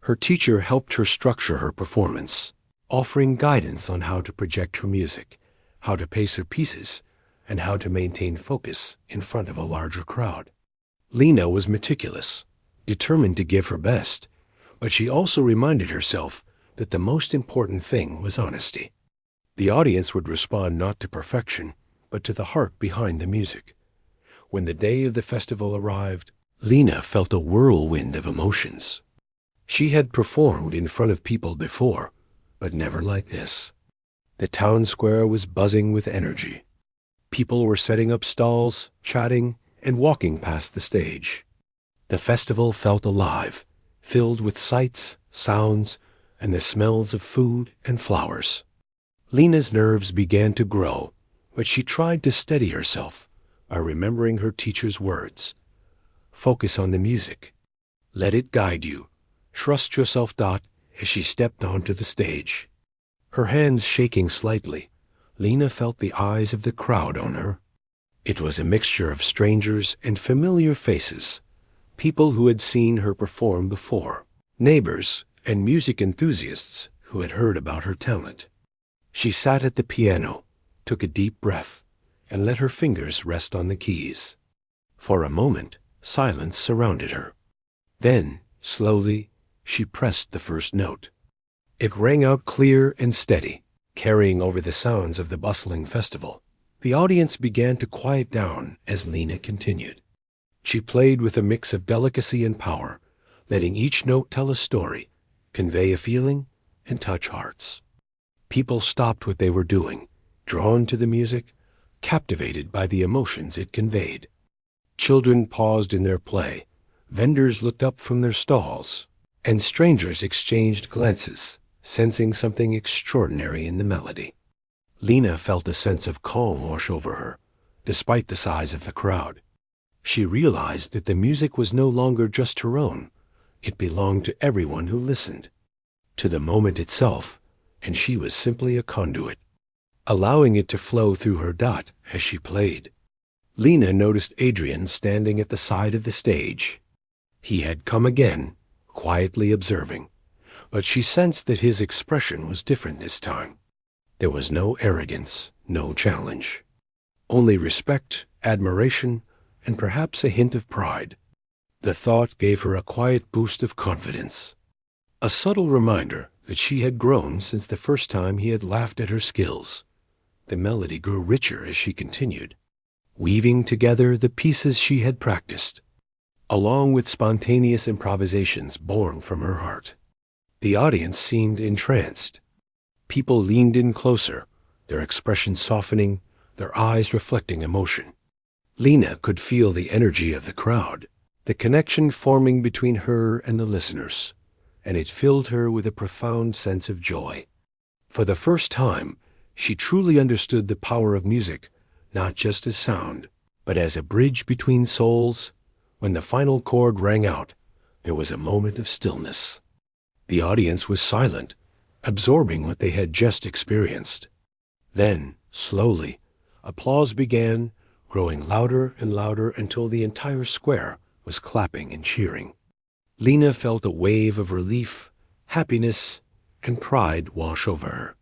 Her teacher helped her structure her performance, offering guidance on how to project her music, how to pace her pieces, and how to maintain focus in front of a larger crowd. Lena was meticulous, determined to give her best, but she also reminded herself that the most important thing was honesty. The audience would respond not to perfection, but to the heart behind the music. When the day of the festival arrived, Lena felt a whirlwind of emotions. She had performed in front of people before, but never like this. The town square was buzzing with energy. People were setting up stalls, chatting, and walking past the stage. The festival felt alive, filled with sights, sounds, and the smells of food and flowers. Lena's nerves began to grow, but she tried to steady herself by remembering her teacher's words. Focus on the music. Let it guide you. Trust yourself. As she stepped onto the stage, her hands shaking slightly, Lena felt the eyes of the crowd on her. It was a mixture of strangers and familiar faces, people who had seen her perform before, neighbors and music enthusiasts who had heard about her talent. She sat at the piano, took a deep breath, and let her fingers rest on the keys. For a moment, silence surrounded her. Then, slowly, she pressed the first note. It rang out clear and steady, carrying over the sounds of the bustling festival. The audience began to quiet down as Lena continued. She played with a mix of delicacy and power, letting each note tell a story, convey a feeling, and touch hearts. People stopped what they were doing, drawn to the music, captivated by the emotions it conveyed. Children paused in their play, vendors looked up from their stalls, and strangers exchanged glances, sensing something extraordinary in the melody. Lena felt a sense of calm wash over her, despite the size of the crowd. She realized that the music was no longer just her own. It belonged to everyone who listened, to the moment itself, and she was simply a conduit, allowing it to flow through her as she played. Lena noticed Adrian standing at the side of the stage. He had come again, quietly observing, but she sensed that his expression was different this time. There was no arrogance, no challenge. Only respect, admiration, and perhaps a hint of pride. The thought gave her a quiet boost of confidence. A subtle reminder that she had grown since the first time he had laughed at her skills. The melody grew richer as she continued, weaving together the pieces she had practiced, along with spontaneous improvisations born from her heart. The audience seemed entranced. People leaned in closer, their expressions softening, their eyes reflecting emotion. Lena could feel the energy of the crowd, the connection forming between her and the listeners, and it filled her with a profound sense of joy. For the first time, she truly understood the power of music, not just as sound, but as a bridge between souls. When the final chord rang out, there was a moment of stillness. The audience was silent, absorbing what they had just experienced. Then, slowly, applause began, growing louder and louder until the entire square was clapping and cheering. Lena felt a wave of relief, happiness, and pride wash over her.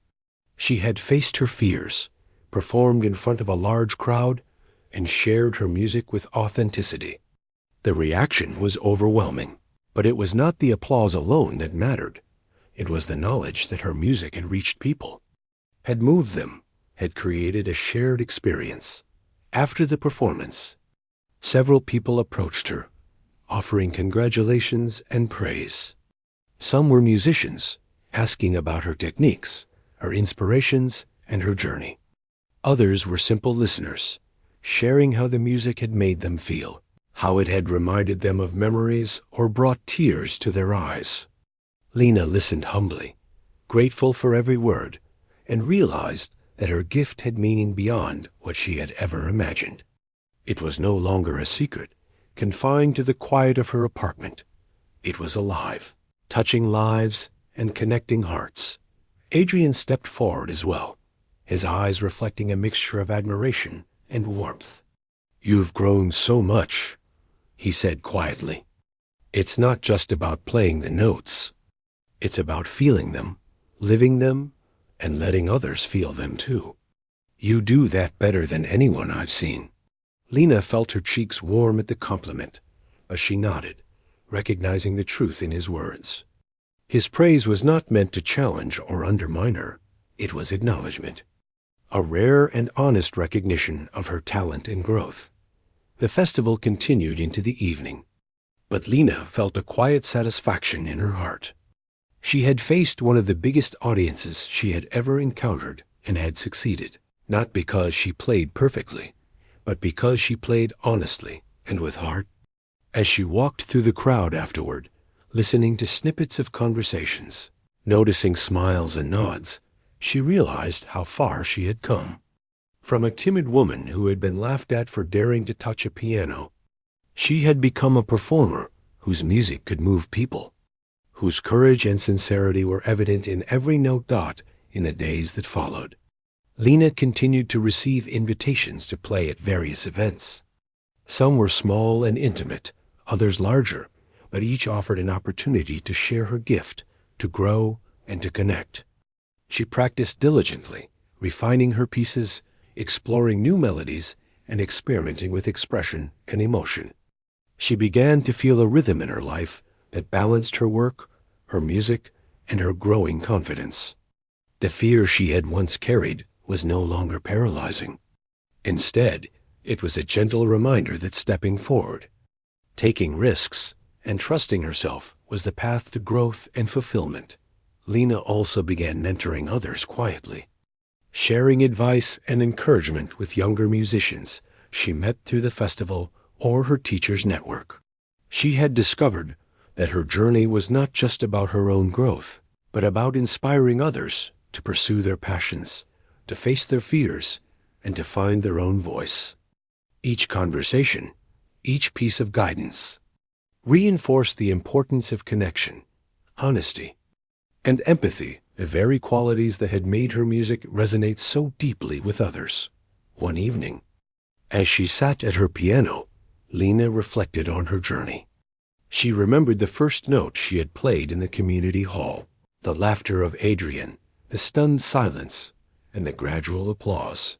She had faced her fears, performed in front of a large crowd, and shared her music with authenticity. The reaction was overwhelming, but it was not the applause alone that mattered. It was the knowledge that her music had reached people, had moved them, had created a shared experience. After the performance, several people approached her, offering congratulations and praise. Some were musicians, asking about her techniques, her inspirations, and her journey. Others were simple listeners, sharing how the music had made them feel, how it had reminded them of memories or brought tears to their eyes. Lena listened humbly, grateful for every word, and realized that her gift had meaning beyond what she had ever imagined. It was no longer a secret, confined to the quiet of her apartment. It was alive, touching lives and connecting hearts. Adrian stepped forward as well, his eyes reflecting a mixture of admiration and warmth. "You've grown so much," he said quietly. "It's not just about playing the notes. It's about feeling them, living them, and letting others feel them too. You do that better than anyone I've seen." Lena felt her cheeks warm at the compliment, but she nodded, recognizing the truth in his words. His praise was not meant to challenge or undermine her. It was acknowledgement, a rare and honest recognition of her talent and growth. The festival continued into the evening, but Lena felt a quiet satisfaction in her heart. She had faced one of the biggest audiences she had ever encountered and had succeeded, not because she played perfectly, but because she played honestly and with heart. As she walked through the crowd afterward, listening to snippets of conversations, noticing smiles and nods, she realized how far she had come. From a timid woman who had been laughed at for daring to touch a piano, she had become a performer whose music could move people, whose courage and sincerity were evident in every note dot in the days that followed. Lena continued to receive invitations to play at various events. Some were small and intimate, others larger, but each offered an opportunity to share her gift, to grow, and to connect. She practiced diligently, refining her pieces, exploring new melodies, and experimenting with expression and emotion. She began to feel a rhythm in her life that balanced her work, her music, and her growing confidence. The fear she had once carried was no longer paralyzing. Instead, it was a gentle reminder that stepping forward, taking risks, and trusting herself was the path to growth and fulfillment. Lena also began mentoring others quietly, sharing advice and encouragement with younger musicians she met through the festival or her teachers' network. She had discovered that her journey was not just about her own growth, but about inspiring others to pursue their passions, to face their fears, and to find their own voice. Each conversation, each piece of guidance, reinforced the importance of connection, honesty, and empathy, the very qualities that had made her music resonate so deeply with others. One evening, As she sat at her piano, Lena reflected on her journey. She remembered the first note she had played in the community hall, the laughter of Adrian, the stunned silence, and the gradual applause.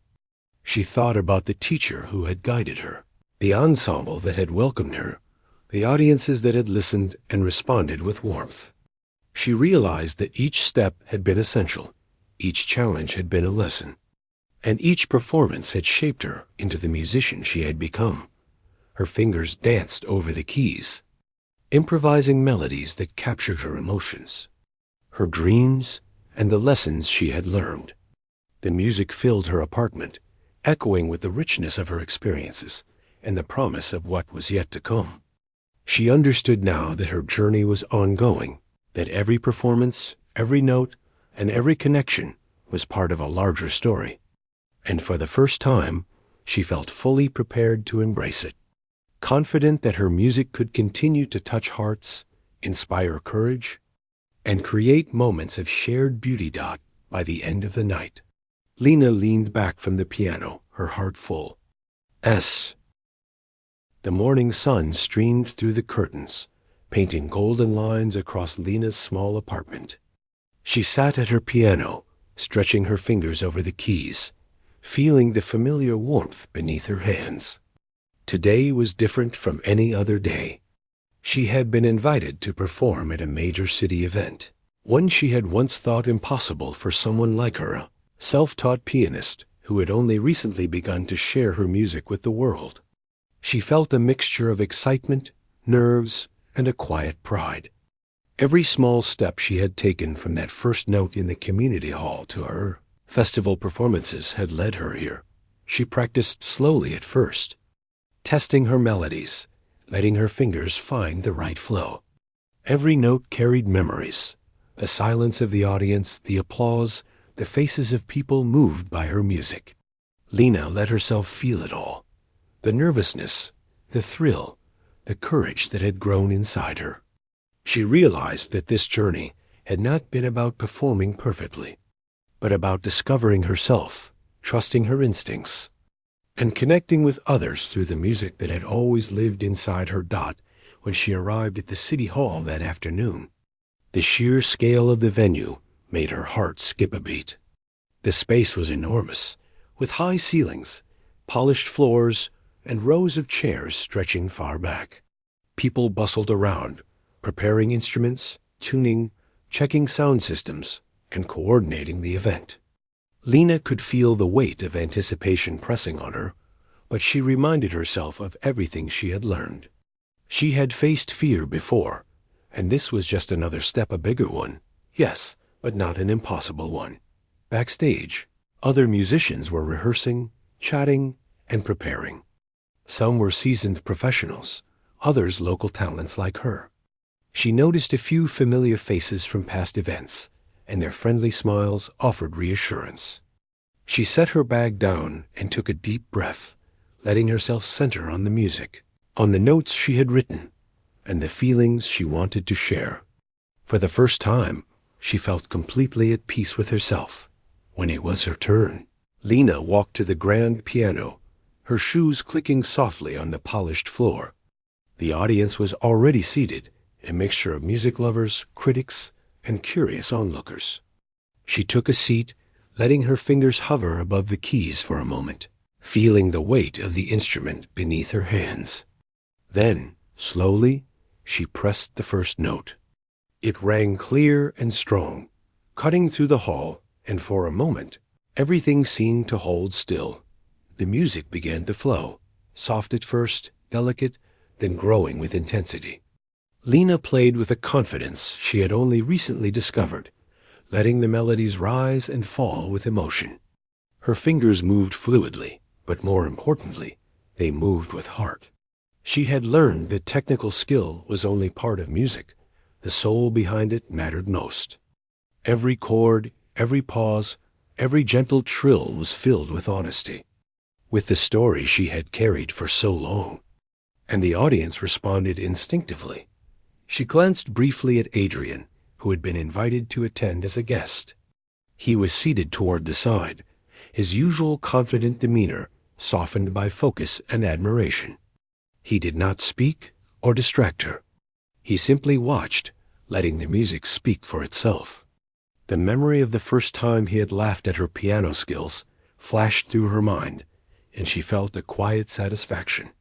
She thought about the teacher who had guided her, the ensemble that had welcomed her, the audiences that had listened and responded with warmth. She realized that each step had been essential, each challenge had been a lesson, and each performance had shaped her into the musician she had become. Her fingers danced over the keys, improvising melodies that captured her emotions, her dreams, and the lessons she had learned. The music filled her apartment, echoing with the richness of her experiences and the promise of what was yet to come. She understood now that her journey was ongoing, that every performance, every note, and every connection was part of a larger story. And for the first time, she felt fully prepared to embrace it, confident that her music could continue to touch hearts, inspire courage, and create moments of shared beauty. By the end of the night, Lena leaned back from the piano, her heart full. The morning sun streamed through the curtains, painting golden lines across Lena's small apartment. She sat at her piano, stretching her fingers over the keys, feeling the familiar warmth beneath her hands. Today was different from any other day. She had been invited to perform at a major city event, one she had once thought impossible for someone like her, a self-taught pianist who had only recently begun to share her music with the world. She felt a mixture of excitement, nerves, and a quiet pride. Every small step she had taken from that first note in the community hall to her festival performances had led her here. She practiced slowly at first, testing her melodies, letting her fingers find the right flow. Every note carried memories, the silence of the audience, the applause, the faces of people moved by her music. Lena let herself feel it all, the nervousness, the thrill, the courage that had grown inside her. She realized that this journey had not been about performing perfectly, but about discovering herself, trusting her instincts, and connecting with others through the music that had always lived inside her. When she arrived at the city hall that afternoon, the sheer scale of the venue made her heart skip a beat. The space was enormous, with high ceilings, polished floors, and rows of chairs stretching far back. People bustled around, preparing instruments, tuning, checking sound systems, and coordinating the event. Lena could feel the weight of anticipation pressing on her, but she reminded herself of everything she had learned. She had faced fear before, and this was just another step, a bigger one. Yes, but not an impossible one. Backstage, other musicians were rehearsing, chatting, and preparing. Some were seasoned professionals, others local talents like her. She noticed a few familiar faces from past events, and their friendly smiles offered reassurance. She set her bag down and took a deep breath, letting herself center on the music, on the notes she had written, and the feelings she wanted to share. For the first time, she felt completely at peace with herself. When it was her turn, Lena walked to the grand piano, her shoes clicking softly on the polished floor. The audience was already seated, a mixture of music lovers, critics, and curious onlookers. She took a seat, letting her fingers hover above the keys for a moment, feeling the weight of the instrument beneath her hands. Then, slowly, she pressed the first note. It rang clear and strong, cutting through the hall, and for a moment, everything seemed to hold still. The music began to flow, soft at first, delicate, then growing with intensity. Lena played with a confidence she had only recently discovered, letting the melodies rise and fall with emotion. Her fingers moved fluidly, but more importantly, they moved with heart. She had learned that technical skill was only part of music. The soul behind it mattered most. Every chord, every pause, every gentle trill was filled with honesty, with the story she had carried for so long. And the audience responded instinctively. She glanced briefly at Adrian, who had been invited to attend as a guest. He was seated toward the side, his usual confident demeanor softened by focus and admiration. He did not speak or distract her. He simply watched, letting the music speak for itself. The memory of the first time he had laughed at her piano skills flashed through her mind, and she felt a quiet satisfaction.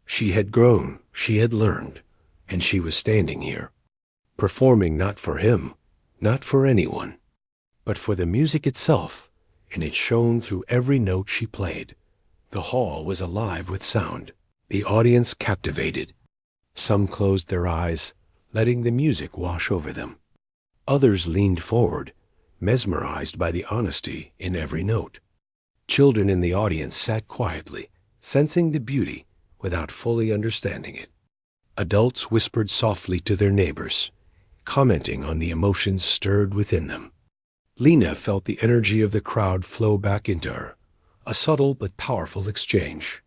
She had grown, she had learned, and she was standing here, performing not for him, not for anyone, but for the music itself, and it shone through every note she played. The hall was alive with sound, the audience captivated. Some closed their eyes, letting the music wash over them. Others leaned forward, mesmerized by the honesty in every note. Children in the audience sat quietly, sensing the beauty without fully understanding it. Adults whispered softly to their neighbors, commenting on the emotions stirred within them. Lena felt the energy of the crowd flow back into her, a subtle but powerful exchange.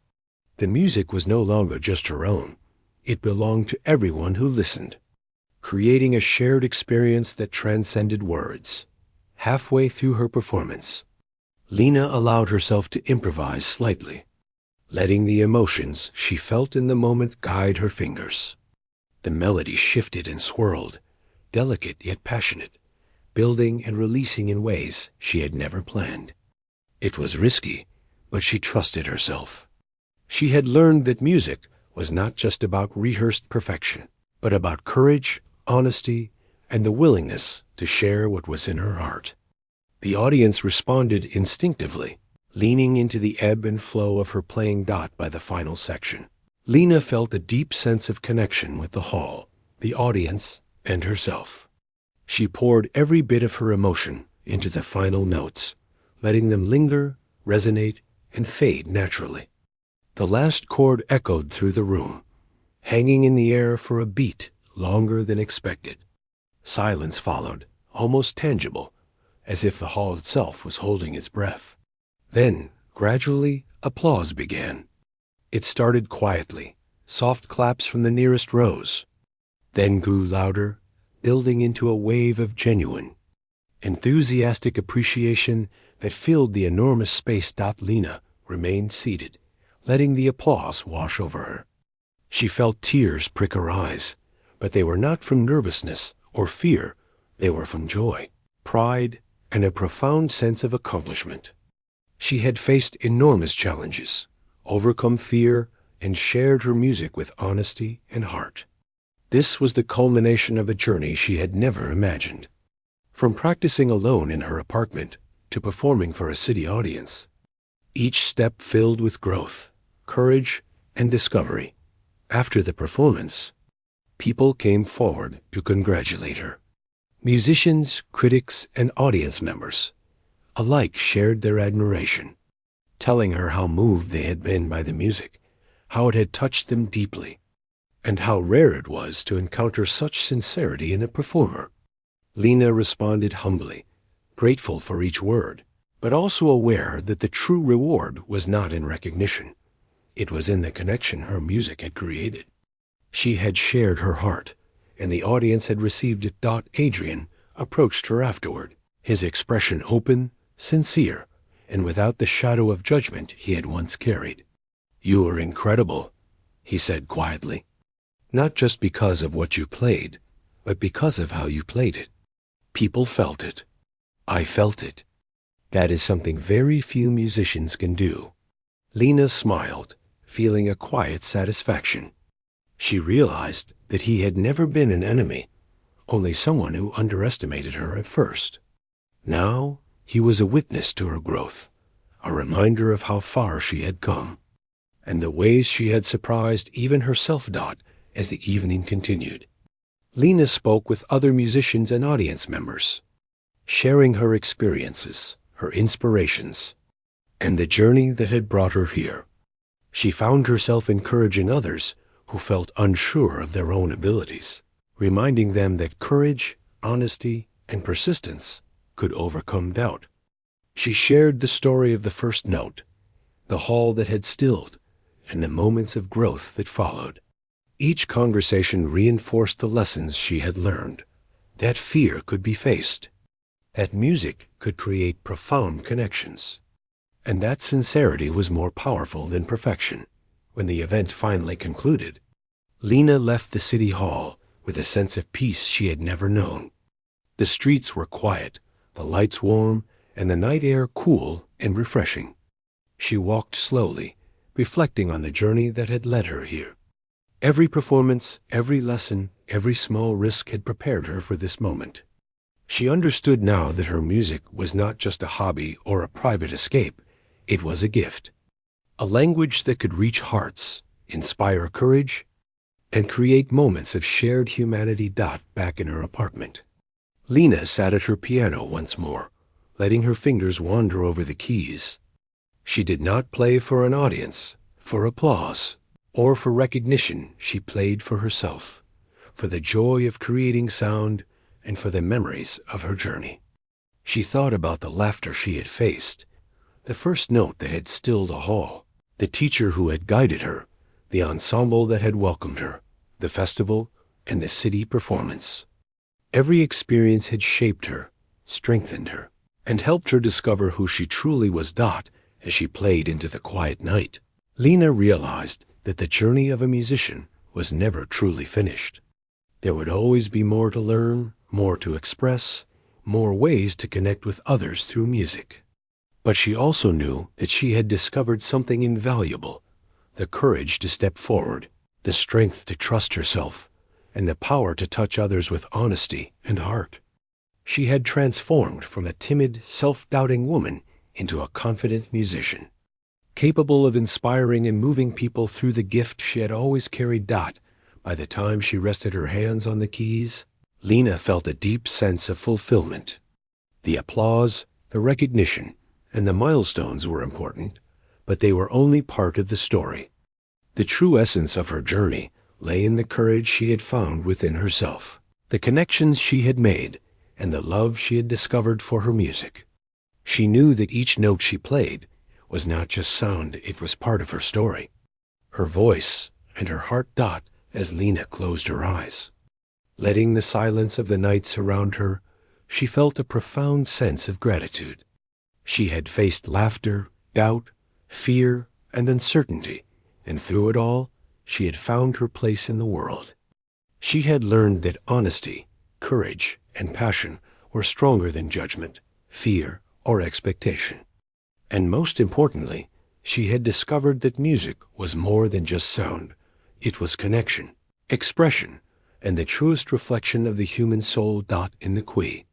The music was no longer just her own. It belonged to everyone who listened, creating a shared experience that transcended words. Halfway through her performance, Lena allowed herself to improvise slightly, letting the emotions she felt in the moment guide her fingers. The melody shifted and swirled, delicate yet passionate, building and releasing in ways she had never planned. It was risky, but she trusted herself. She had learned that music was not just about rehearsed perfection, but about courage, honesty, and the willingness to share what was in her heart. The audience responded instinctively, leaning into the ebb and flow of her playing dot by the final section. Lena felt a deep sense of connection with the hall, the audience, and herself. She poured every bit of her emotion into the final notes, letting them linger, resonate, and fade naturally. The last chord echoed through the room, hanging in the air for a beat longer than expected. Silence followed, almost tangible, as if the hall itself was holding its breath. Then, gradually, applause began. It started quietly, soft claps from the nearest rows, then grew louder, building into a wave of genuine, enthusiastic appreciation that filled the enormous space. Lena remained seated, letting the applause wash over her. She felt tears prick her eyes, but they were not from nervousness or fear. They were from joy, pride, and a profound sense of accomplishment. She had faced enormous challenges, overcome fear, and shared her music with honesty and heart. This was the culmination of a journey she had never imagined. From practicing alone in her apartment to performing for a city audience, each step filled with growth, courage, and discovery. After the performance, people came forward to congratulate her. Musicians, critics, and audience members alike shared their admiration, telling her how moved they had been by the music, how it had touched them deeply, and how rare it was to encounter such sincerity in a performer. Lena responded humbly, grateful for each word, but also aware that the true reward was not in recognition. It was in the connection her music had created. She had shared her heart, and the audience had received it. Adrian approached her afterward, his expression open, sincere, and without the shadow of judgment he had once carried. "You were incredible," he said quietly. "Not just because of what you played, but because of how you played it. People felt it. I felt it. That is something very few musicians can do." Lena smiled, feeling a quiet satisfaction. She realized that he had never been an enemy, only someone who underestimated her at first. Now he was a witness to her growth, a reminder of how far she had come, and the ways she had surprised even herself. As the evening continued, Lena spoke with other musicians and audience members, sharing her experiences, her inspirations, and the journey that had brought her here. She found herself encouraging others who felt unsure of their own abilities, reminding them that courage, honesty, and persistence could overcome doubt. She shared the story of the first note, the hall that had stilled, and the moments of growth that followed. Each conversation reinforced the lessons she had learned, that fear could be faced, that music could create profound connections, And that sincerity was more powerful than perfection. When the event finally concluded, Lena left the city hall with a sense of peace she had never known. The streets were quiet, the lights warm, and the night air cool and refreshing. She walked slowly, reflecting on the journey that had led her here. Every performance, every lesson, every small risk had prepared her for this moment. She understood now that her music was not just a hobby or a private escape. It was a gift, a language that could reach hearts, inspire courage, and create moments of shared humanity. Back in her apartment, Lena sat at her piano once more, letting her fingers wander over the keys. She did not play for an audience, for applause, or for recognition. She played for herself, for the joy of creating sound, and for the memories of her journey. She thought about the laughter she had faced, the first note that had stilled a hall, the teacher who had guided her, the ensemble that had welcomed her, the festival, and the city performance. Every experience had shaped her, strengthened her, and helped her discover who she truly was. As she played into the quiet night, Lena realized that the journey of a musician was never truly finished. There would always be more to learn, more to express, more ways to connect with others through music. But she also knew that she had discovered something invaluable: the courage to step forward, the strength to trust herself, and the power to touch others with honesty and heart. She had transformed from a timid, self-doubting woman into a confident musician, capable of inspiring and moving people through the gift she had always carried. By the time she rested her hands on the keys, Lena felt a deep sense of fulfillment. The applause, the recognition, and the milestones were important, but they were only part of the story. The true essence of her journey lay in the courage she had found within herself, the connections she had made, and the love she had discovered for her music. She knew that each note she played was not just sound, it was part of her story, her voice and her heart. As Lena closed her eyes, letting the silence of the night surround her, she felt a profound sense of gratitude. She had faced laughter, doubt, fear, and uncertainty, and through it all, she had found her place in the world. She had learned that honesty, courage, and passion were stronger than judgment, fear, or expectation. And most importantly, she had discovered that music was more than just sound. It was connection, expression, and the truest reflection of the human soul. In the Qui.